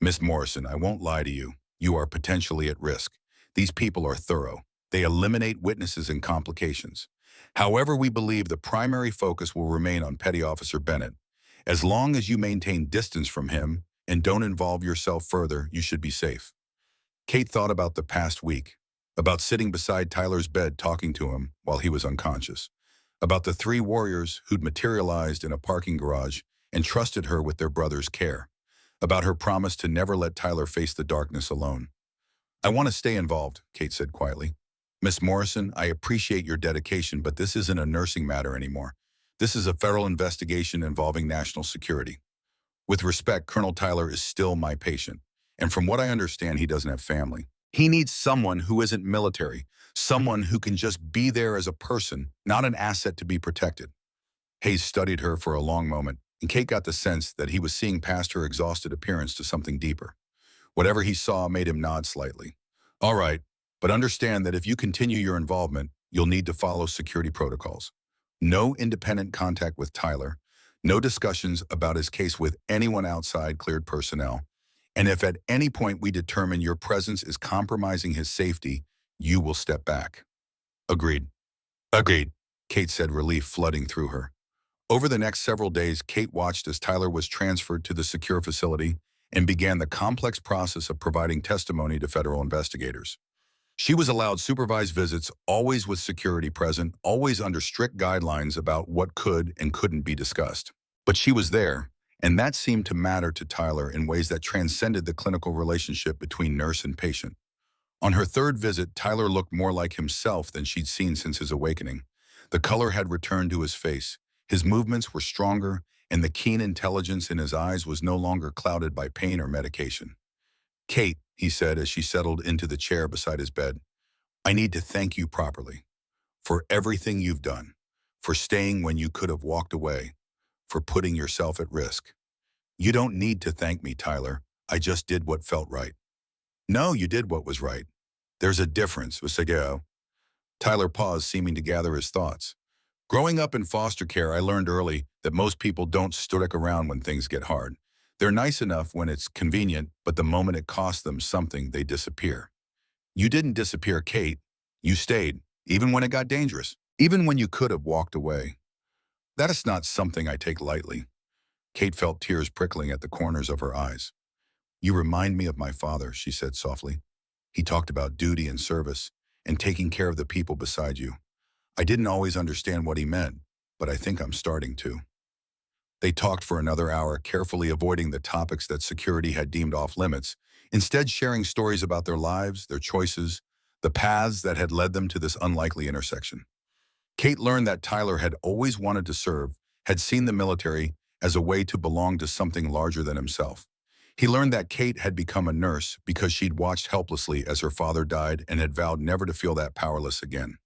Miss Morrison, I won't lie to you. You are potentially at risk. These people are thorough. They eliminate witnesses and complications. However, we believe the primary focus will remain on Petty Officer Bennett. As long as you maintain distance from him and don't involve yourself further, you should be safe. Kate thought about the past week, about sitting beside Tyler's bed talking to him while he was unconscious, about the three warriors who'd materialized in a parking garage and trusted her with their brother's care, about her promise to never let Tyler face the darkness alone. I want to stay involved, Kate said quietly. Miss Morrison, I appreciate your dedication, but this isn't a nursing matter anymore. This is a federal investigation involving national security. With respect, Colonel Tyler is still my patient, and from what I understand, he doesn't have family. He needs someone who isn't military, someone who can just be there as a person, not an asset to be protected. Hayes studied her for a long moment, and Kate got the sense that he was seeing past her exhausted appearance to something deeper. Whatever he saw made him nod slightly. All right, but understand that if you continue your involvement, you'll need to follow security protocols. No independent contact with Tyler, no discussions about his case with anyone outside cleared personnel, and if at any point we determine your presence is compromising his safety, you will step back. Agreed. Agreed, Kate said, relief flooding through her. Over the next several days, Kate watched as Tyler was transferred to the secure facility and began the complex process of providing testimony to federal investigators. She was allowed supervised visits, always with security present, always under strict guidelines about what could and couldn't be discussed. But she was there, and that seemed to matter to Tyler in ways that transcended the clinical relationship between nurse and patient. On her third visit, Tyler looked more like himself than she'd seen since his awakening. The color had returned to his face, his movements were stronger, and the keen intelligence in his eyes was no longer clouded by pain or medication. Kate, he said as she settled into the chair beside his bed, I need to thank you properly for everything you've done, for staying when you could have walked away, for putting yourself at risk. You don't need to thank me, Tyler. I just did what felt right. No, you did what was right. There's a difference, Visageo. Tyler paused, seeming to gather his thoughts. Growing up in foster care, I learned early that most people don't stick around when things get hard. They're nice enough when it's convenient, but the moment it costs them something, they disappear. You didn't disappear, Kate. You stayed, even when it got dangerous, even when you could have walked away. That is not something I take lightly. Kate felt tears prickling at the corners of her eyes. You remind me of my father, she said softly. He talked about duty and service and taking care of the people beside you. I didn't always understand what he meant, but I think I'm starting to. They talked for another hour, carefully avoiding the topics that security had deemed off limits, instead sharing stories about their lives, their choices, the paths that had led them to this unlikely intersection. Kate learned that Tyler had always wanted to serve, had seen the military as a way to belong to something larger than himself. He learned that Kate had become a nurse because she'd watched helplessly as her father died and had vowed never to feel that powerless again.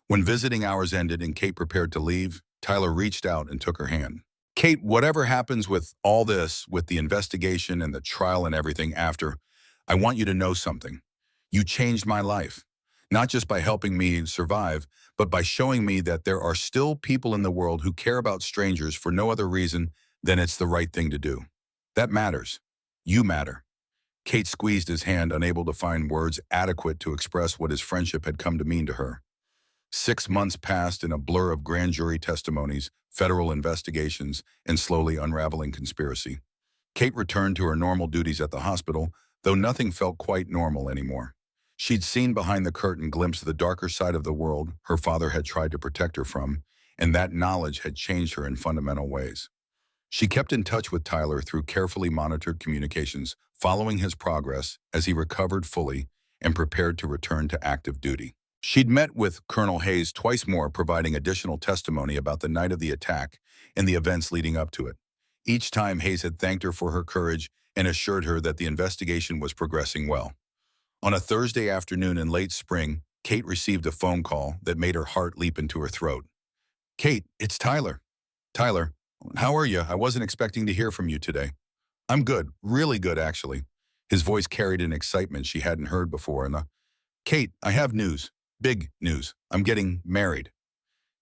When visiting hours ended and Kate prepared to leave, Tyler reached out and took her hand. Kate, whatever happens with all this, with the investigation and the trial and everything after, I want you to know something. You changed my life, not just by helping me survive, but by showing me that there are still people in the world who care about strangers for no other reason than it's the right thing to do. That matters. You matter. Kate squeezed his hand, unable to find words adequate to express what his friendship had come to mean to her. 6 months passed in a blur of grand jury testimonies, federal investigations, and slowly unraveling conspiracy. Kate returned to her normal duties at the hospital, though nothing felt quite normal anymore. She'd seen behind the curtain glimpse the darker side of the world her father had tried to protect her from, and that knowledge had changed her in fundamental ways. She kept in touch with Tyler through carefully monitored communications, following his progress as he recovered fully and prepared to return to active duty. She'd met with Colonel Hayes twice more, providing additional testimony about the night of the attack and the events leading up to it. Each time, Hayes had thanked her for her courage and assured her that the investigation was progressing well. On a Thursday afternoon in late spring, Kate received a phone call that made her heart leap into her throat. Kate, it's Tyler. Tyler, how are you? I wasn't expecting to hear from you today. I'm good, really good, actually. His voice carried an excitement she hadn't heard before, and Kate, I have news. Big news. I'm getting married.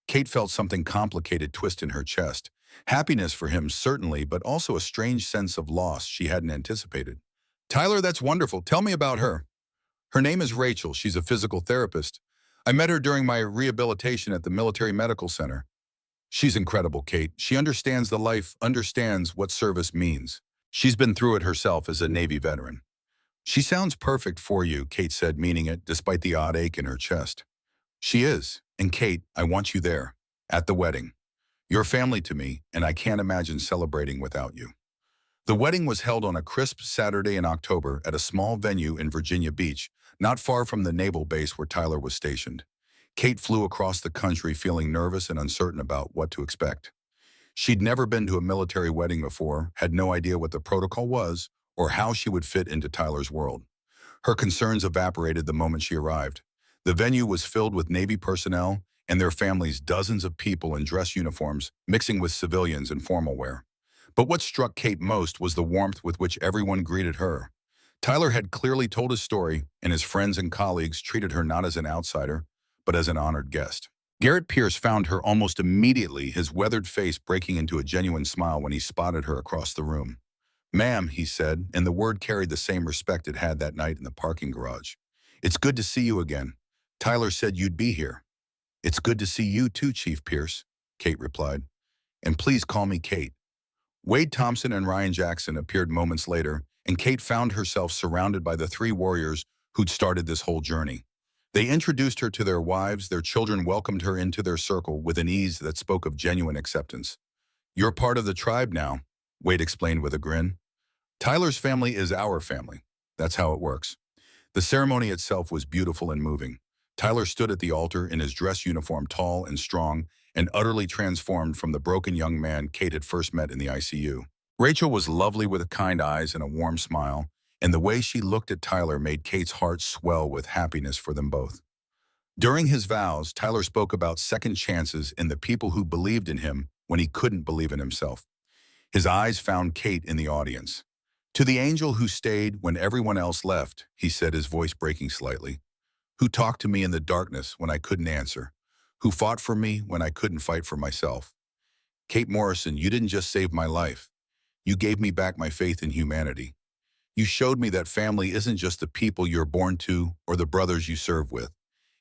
Kate felt something complicated twist in her chest. Happiness for him, certainly, but also a strange sense of loss she hadn't anticipated. Tyler, that's wonderful. Tell me about her. Her name is Rachel. She's a physical therapist. I met her during my rehabilitation at the Military Medical Center. She's incredible, Kate. She understands the life, understands what service means. She's been through it herself as a Navy veteran. She sounds perfect for you, Kate said, meaning it, despite the odd ache in her chest. She is. And Kate, I want you there, at the wedding. You're family to me, and I can't imagine celebrating without you. The wedding was held on a crisp Saturday in October at a small venue in Virginia Beach, not far from the naval base where Tyler was stationed. Kate flew across the country feeling nervous and uncertain about what to expect. She'd never been to a military wedding before, had no idea what the protocol was, or how she would fit into Tyler's world. Her concerns evaporated the moment she arrived. The venue was filled with Navy personnel and their families, dozens of people in dress uniforms, mixing with civilians in formal wear. But what struck Kate most was the warmth with which everyone greeted her. Tyler had clearly told his story, and his friends and colleagues treated her not as an outsider, but as an honored guest. Garrett Pierce found her almost immediately, his weathered face breaking into a genuine smile when he spotted her across the room. Ma'am, he said, and the word carried the same respect it had that night in the parking garage. It's good to see you again. Tyler said you'd be here. It's good to see you too, Chief Pierce, Kate replied. And please call me Kate. Wade Thompson and Ryan Jackson appeared moments later, and Kate found herself surrounded by the three warriors who'd started this whole journey. They introduced her to their wives, their children welcomed her into their circle with an ease that spoke of genuine acceptance. You're part of the tribe now, Wade explained with a grin. Tyler's family is our family. That's how it works. The ceremony itself was beautiful and moving. Tyler stood at the altar in his dress uniform, tall and strong, and utterly transformed from the broken young man Kate had first met in the ICU. Rachel was lovely with kind eyes and a warm smile, and the way she looked at Tyler made Kate's heart swell with happiness for them both. During his vows, Tyler spoke about second chances and the people who believed in him when he couldn't believe in himself. His eyes found Kate in the audience. To the angel who stayed when everyone else left, he said, his voice breaking slightly, who talked to me in the darkness when I couldn't answer, who fought for me when I couldn't fight for myself. Kate Morrison, you didn't just save my life. You gave me back my faith in humanity. You showed me that family isn't just the people you're born to or the brothers you serve with.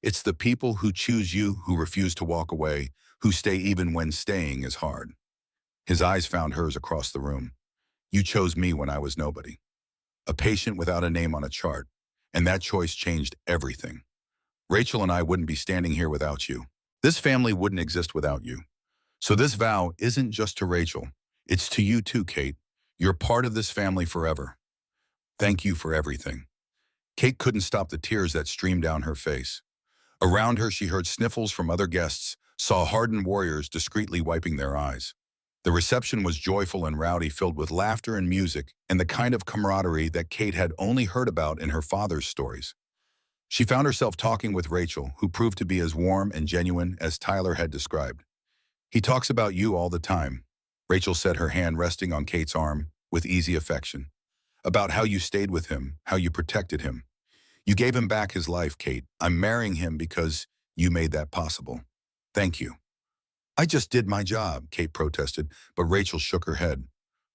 It's the people who choose you, who refuse to walk away, who stay even when staying is hard. His eyes found hers across the room. You chose me when I was nobody. A patient without a name on a chart. And that choice changed everything. Rachel and I wouldn't be standing here without you. This family wouldn't exist without you. So this vow isn't just to Rachel. It's to you too, Kate. You're part of this family forever. Thank you for everything. Kate couldn't stop the tears that streamed down her face. Around her, she heard sniffles from other guests, saw hardened warriors discreetly wiping their eyes. The reception was joyful and rowdy, filled with laughter and music, and the kind of camaraderie that Kate had only heard about in her father's stories. She found herself talking with Rachel, who proved to be as warm and genuine as Tyler had described. He talks about you all the time. Rachel said, her hand resting on Kate's arm with easy affection. About how you stayed with him, how you protected him. You gave him back his life, Kate. I'm marrying him because you made that possible. Thank you. I just did my job, Kate protested, but Rachel shook her head.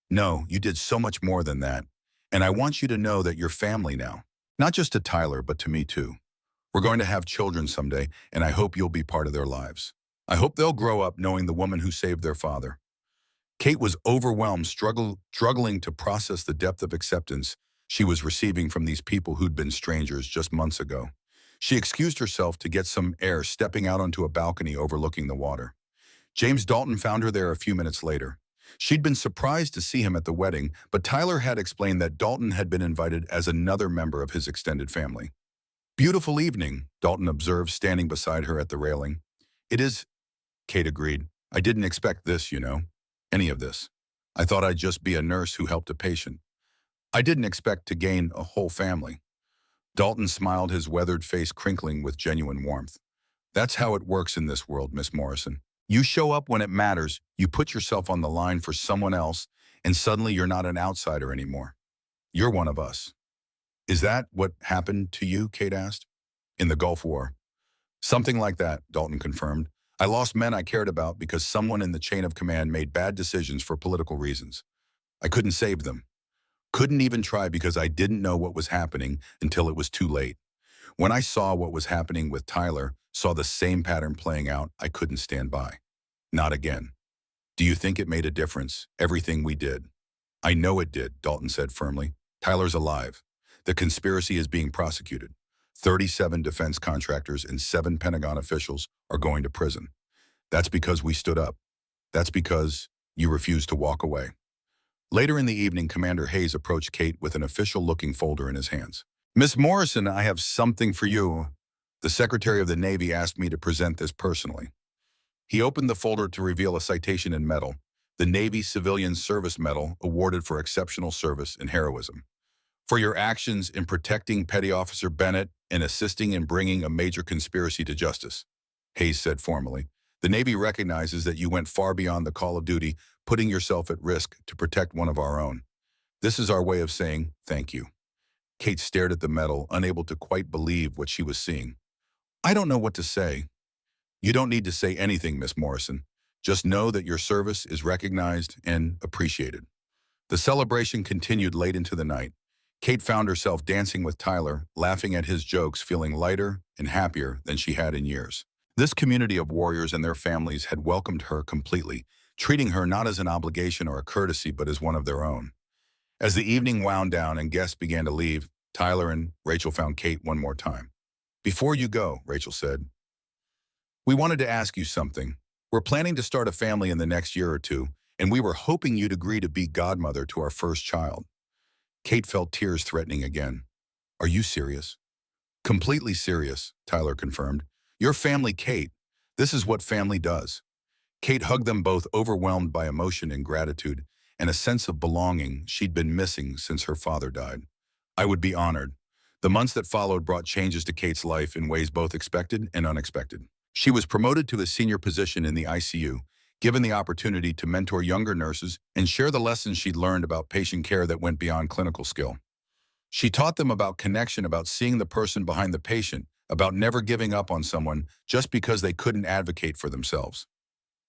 No, you did so much more than that. And I want you to know that you're family now. Not just to Tyler, but to me too. We're going to have children someday, and I hope you'll be part of their lives. I hope they'll grow up knowing the woman who saved their father. Kate was overwhelmed, struggling to process the depth of acceptance she was receiving from these people who'd been strangers just months ago. She excused herself to get some air, stepping out onto a balcony overlooking the water. James Dalton found her there a few minutes later. She'd been surprised to see him at the wedding, but Tyler had explained that Dalton had been invited as another member of his extended family. Beautiful evening, Dalton observed, standing beside her at the railing. It is, Kate agreed. I didn't expect this, any of this. I thought I'd just be a nurse who helped a patient. I didn't expect to gain a whole family. Dalton smiled, his weathered face crinkling with genuine warmth. That's how it works in this world, Miss Morrison. You show up when it matters, you put yourself on the line for someone else, and suddenly you're not an outsider anymore. You're one of us. Is that what happened to you, Kate asked? In the Gulf War. Something like that, Dalton confirmed. I lost men I cared about because someone in the chain of command made bad decisions for political reasons. I couldn't save them. Couldn't even try because I didn't know what was happening until it was too late. When I saw what was happening with Tyler, saw the same pattern playing out, I couldn't stand by. Not again. Do you think it made a difference, everything we did? I know it did, Dalton said firmly. Tyler's alive. The conspiracy is being prosecuted. 37 defense contractors and 7 Pentagon officials are going to prison. That's because we stood up. That's because you refused to walk away. Later in the evening, Commander Hayes approached Kate with an official-looking folder in his hands. Miss Morrison, I have something for you. The Secretary of the Navy asked me to present this personally. He opened the folder to reveal a citation in metal, the Navy Civilian Service Medal awarded for exceptional service and heroism. For your actions in protecting Petty Officer Bennett and assisting in bringing a major conspiracy to justice, Hayes said formally. The Navy recognizes that you went far beyond the call of duty, putting yourself at risk to protect one of our own. This is our way of saying thank you. Kate stared at the medal, unable to quite believe what she was seeing. I don't know what to say. You don't need to say anything, Miss Morrison. Just know that your service is recognized and appreciated. The celebration continued late into the night. Kate found herself dancing with Tyler, laughing at his jokes, feeling lighter and happier than she had in years. This community of warriors and their families had welcomed her completely, treating her not as an obligation or a courtesy, but as one of their own. As the evening wound down and guests began to leave, Tyler and Rachel found Kate one more time. Before you go, Rachel said, we wanted to ask you something. We're planning to start a family in the next year or two, and we were hoping you'd agree to be godmother to our first child. Kate felt tears threatening again. Are you serious? Completely serious, Tyler confirmed. Your family, Kate. This is what family does. Kate hugged them both, overwhelmed by emotion and gratitude, and a sense of belonging she'd been missing since her father died. I would be honored. The months that followed brought changes to Kate's life in ways both expected and unexpected. She was promoted to a senior position in the ICU, given the opportunity to mentor younger nurses and share the lessons she'd learned about patient care that went beyond clinical skill. She taught them about connection, about seeing the person behind the patient, about never giving up on someone just because they couldn't advocate for themselves.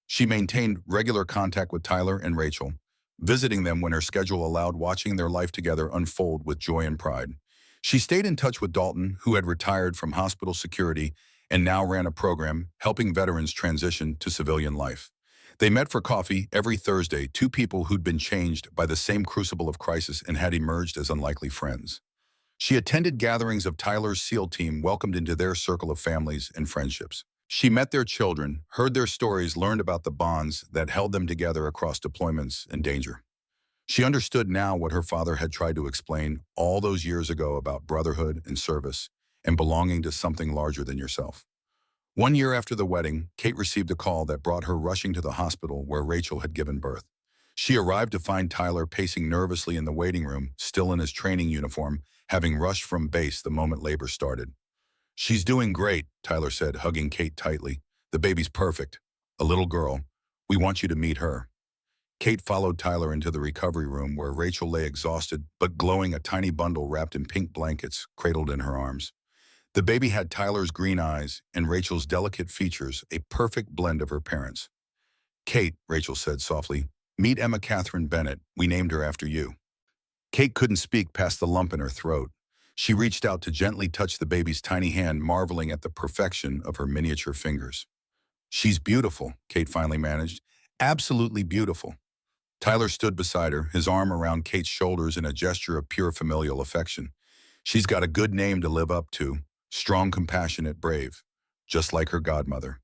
She maintained regular contact with Tyler and Rachel, visiting them when her schedule allowed, watching their life together unfold with joy and pride. She stayed in touch with Dalton, who had retired from hospital security and now ran a program helping veterans transition to civilian life. They met for coffee every Thursday, two people who'd been changed by the same crucible of crisis and had emerged as unlikely friends. She attended gatherings of Tyler's SEAL team, welcomed into their circle of families and friendships. She met their children, heard their stories, learned about the bonds that held them together across deployments and danger. She understood now what her father had tried to explain all those years ago about brotherhood and service and belonging to something larger than yourself. 1 year after the wedding, Kate received a call that brought her rushing to the hospital where Rachel had given birth. She arrived to find Tyler pacing nervously in the waiting room, still in his training uniform, having rushed from base the moment labor started. She's doing great, Tyler said, hugging Kate tightly. The baby's perfect. A little girl. We want you to meet her. Kate followed Tyler into the recovery room where Rachel lay exhausted but glowing, a tiny bundle wrapped in pink blankets cradled in her arms. The baby had Tyler's green eyes and Rachel's delicate features, a perfect blend of her parents. Kate, Rachel said softly, meet Emma Catherine Bennett. We named her after you. Kate couldn't speak past the lump in her throat. She reached out to gently touch the baby's tiny hand, marveling at the perfection of her miniature fingers. She's beautiful, Kate finally managed. Absolutely beautiful. Tyler stood beside her, his arm around Kate's shoulders in a gesture of pure familial affection. She's got a good name to live up to. Strong, compassionate, brave, just like her godmother.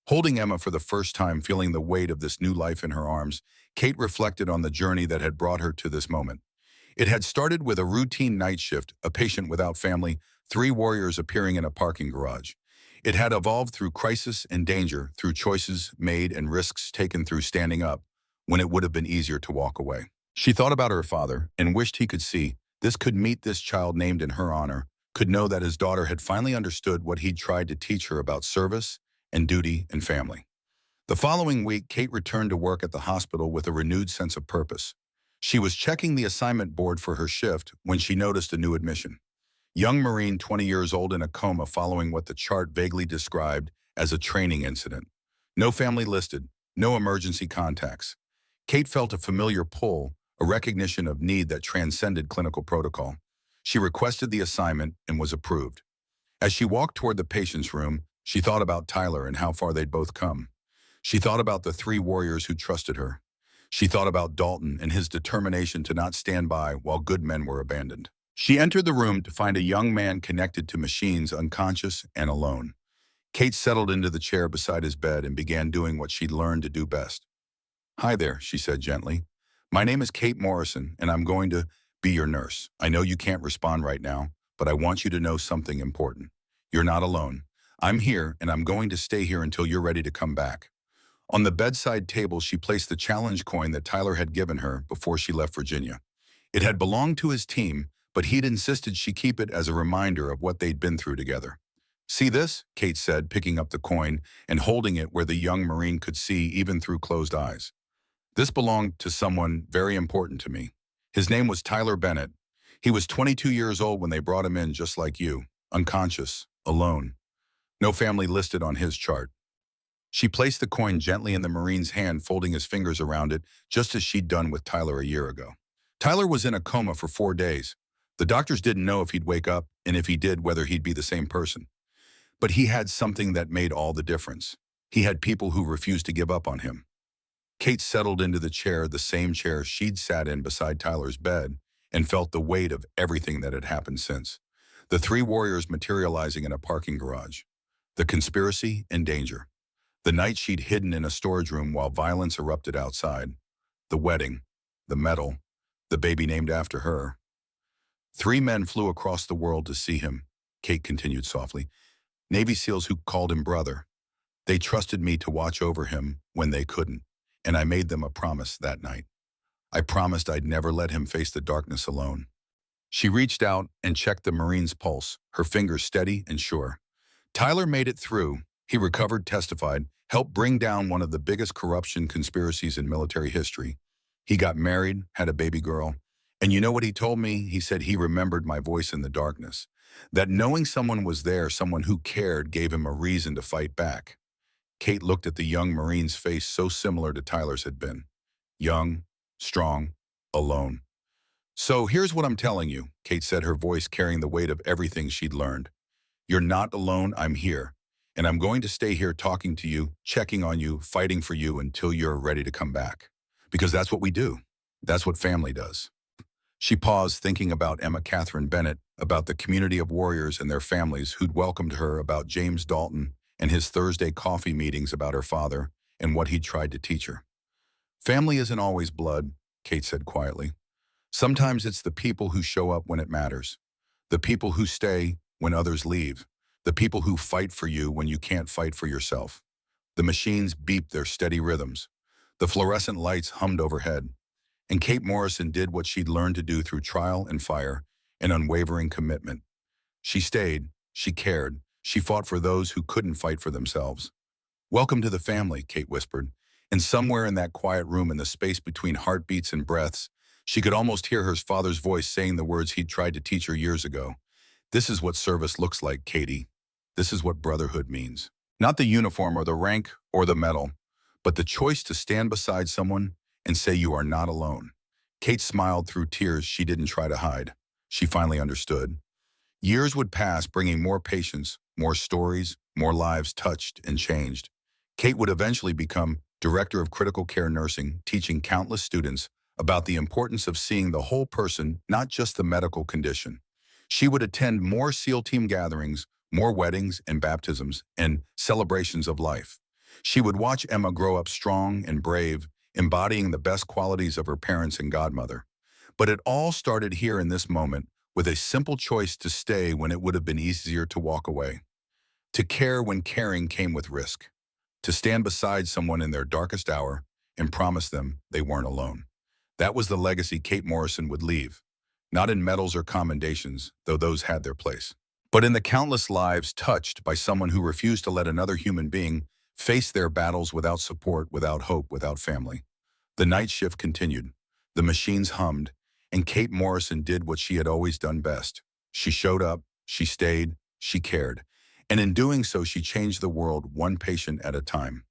Holding Emma for the first time, feeling the weight of this new life in her arms, Kate reflected on the journey that had brought her to this moment. It had started with a routine night shift, a patient without family, 3 warriors appearing in a parking garage. It had evolved through crisis and danger, through choices made and risks taken, through standing up when it would have been easier to walk away. She thought about her father and wished he could see this, could meet this child named in her honor, could know that his daughter had finally understood what he'd tried to teach her about service and duty and family. The following week, Kate returned to work at the hospital with a renewed sense of purpose. She was checking the assignment board for her shift when she noticed a new admission. Young Marine, 20 years old, in a coma following what the chart vaguely described as a training incident. No family listed, no emergency contacts. Kate felt a familiar pull, a recognition of need that transcended clinical protocol. She requested the assignment and was approved. As she walked toward the patient's room, she thought about Tyler and how far they'd both come. She thought about the three warriors who trusted her. She thought about Dalton and his determination to not stand by while good men were abandoned. She entered the room to find a young man connected to machines, unconscious and alone. Kate settled into the chair beside his bed and began doing what she'd learned to do best. "Hi there," she said gently. "My name is Kate Morrison, and I'm going to be your nurse. I know you can't respond right now, but I want you to know something important. You're not alone. I'm here, and I'm going to stay here until you're ready to come back." On the bedside table, she placed the challenge coin that Tyler had given her before she left Virginia. It had belonged to his team, but he'd insisted she keep it as a reminder of what they'd been through together. "See this?" Kate said, picking up the coin and holding it where the young Marine could see even through closed eyes. "This belonged to someone very important to me. His name was Tyler Bennett. He was 22 years old when they brought him in, just like you, unconscious, alone. No family listed on his chart." She placed the coin gently in the Marine's hand, folding his fingers around it, just as she'd done with Tyler a year ago. Tyler was in a coma for 4 days. The doctors didn't know if he'd wake up, and if he did, whether he'd be the same person. But he had something that made all the difference. He had people who refused to give up on him. Kate settled into the chair, the same chair she'd sat in beside Tyler's bed, and felt the weight of everything that had happened since. The three warriors materializing in a parking garage. The conspiracy and danger. The night she'd hidden in a storage room while violence erupted outside. The wedding. The medal. The baby named after her. 3 men flew across the world to see him, Kate continued softly. Navy SEALs who called him brother. They trusted me to watch over him when they couldn't, and I made them a promise that night. I promised I'd never let him face the darkness alone. She reached out and checked the Marine's pulse, her fingers steady and sure. Tyler made it through. He recovered, testified, helped bring down one of the biggest corruption conspiracies in military history. He got married, had a baby girl. And you know what he told me? He said he remembered my voice in the darkness. That knowing someone was there, someone who cared, gave him a reason to fight back. Kate looked at the young Marine's face, so similar to Tyler's had been. Young, strong, alone. "So here's what I'm telling you," Kate said, her voice carrying the weight of everything she'd learned. "You're not alone. I'm here. And I'm going to stay here talking to you, checking on you, fighting for you until you're ready to come back. Because that's what we do. That's what family does." She paused, thinking about Emma Catherine Bennett, about the community of warriors and their families who'd welcomed her, about James Dalton and his Thursday coffee meetings, about her father and what he'd tried to teach her. "Family isn't always blood," Kate said quietly. "Sometimes it's the people who show up when it matters. The people who stay when others leave. The people who fight for you when you can't fight for yourself." The machines beeped their steady rhythms. The fluorescent lights hummed overhead. And Kate Morrison did what she'd learned to do through trial and fire, an unwavering commitment. She stayed, she cared, she fought for those who couldn't fight for themselves. "Welcome to the family," Kate whispered. And somewhere in that quiet room, in the space between heartbeats and breaths, she could almost hear her father's voice saying the words he'd tried to teach her years ago. "This is what service looks like, Katie. This is what brotherhood means. Not the uniform or the rank or the medal, but the choice to stand beside someone and say you are not alone." Kate smiled through tears she didn't try to hide. She finally understood. Years would pass, bringing more patients, more stories, more lives touched and changed. Kate would eventually become director of critical care nursing, teaching countless students about the importance of seeing the whole person, not just the medical condition. She would attend more SEAL team gatherings, more weddings and baptisms, and celebrations of life. She would watch Emma grow up strong and brave, embodying the best qualities of her parents and godmother. But it all started here in this moment, with a simple choice to stay when it would have been easier to walk away. To care when caring came with risk. To stand beside someone in their darkest hour and promise them they weren't alone. That was the legacy Kate Morrison would leave. Not in medals or commendations, though those had their place, but in the countless lives touched by someone who refused to let another human being face their battles without support, without hope, without family. The night shift continued. The machines hummed, and Kate Morrison did what she had always done best. She showed up, she stayed, she cared. And in doing so, she changed the world one patient at a time.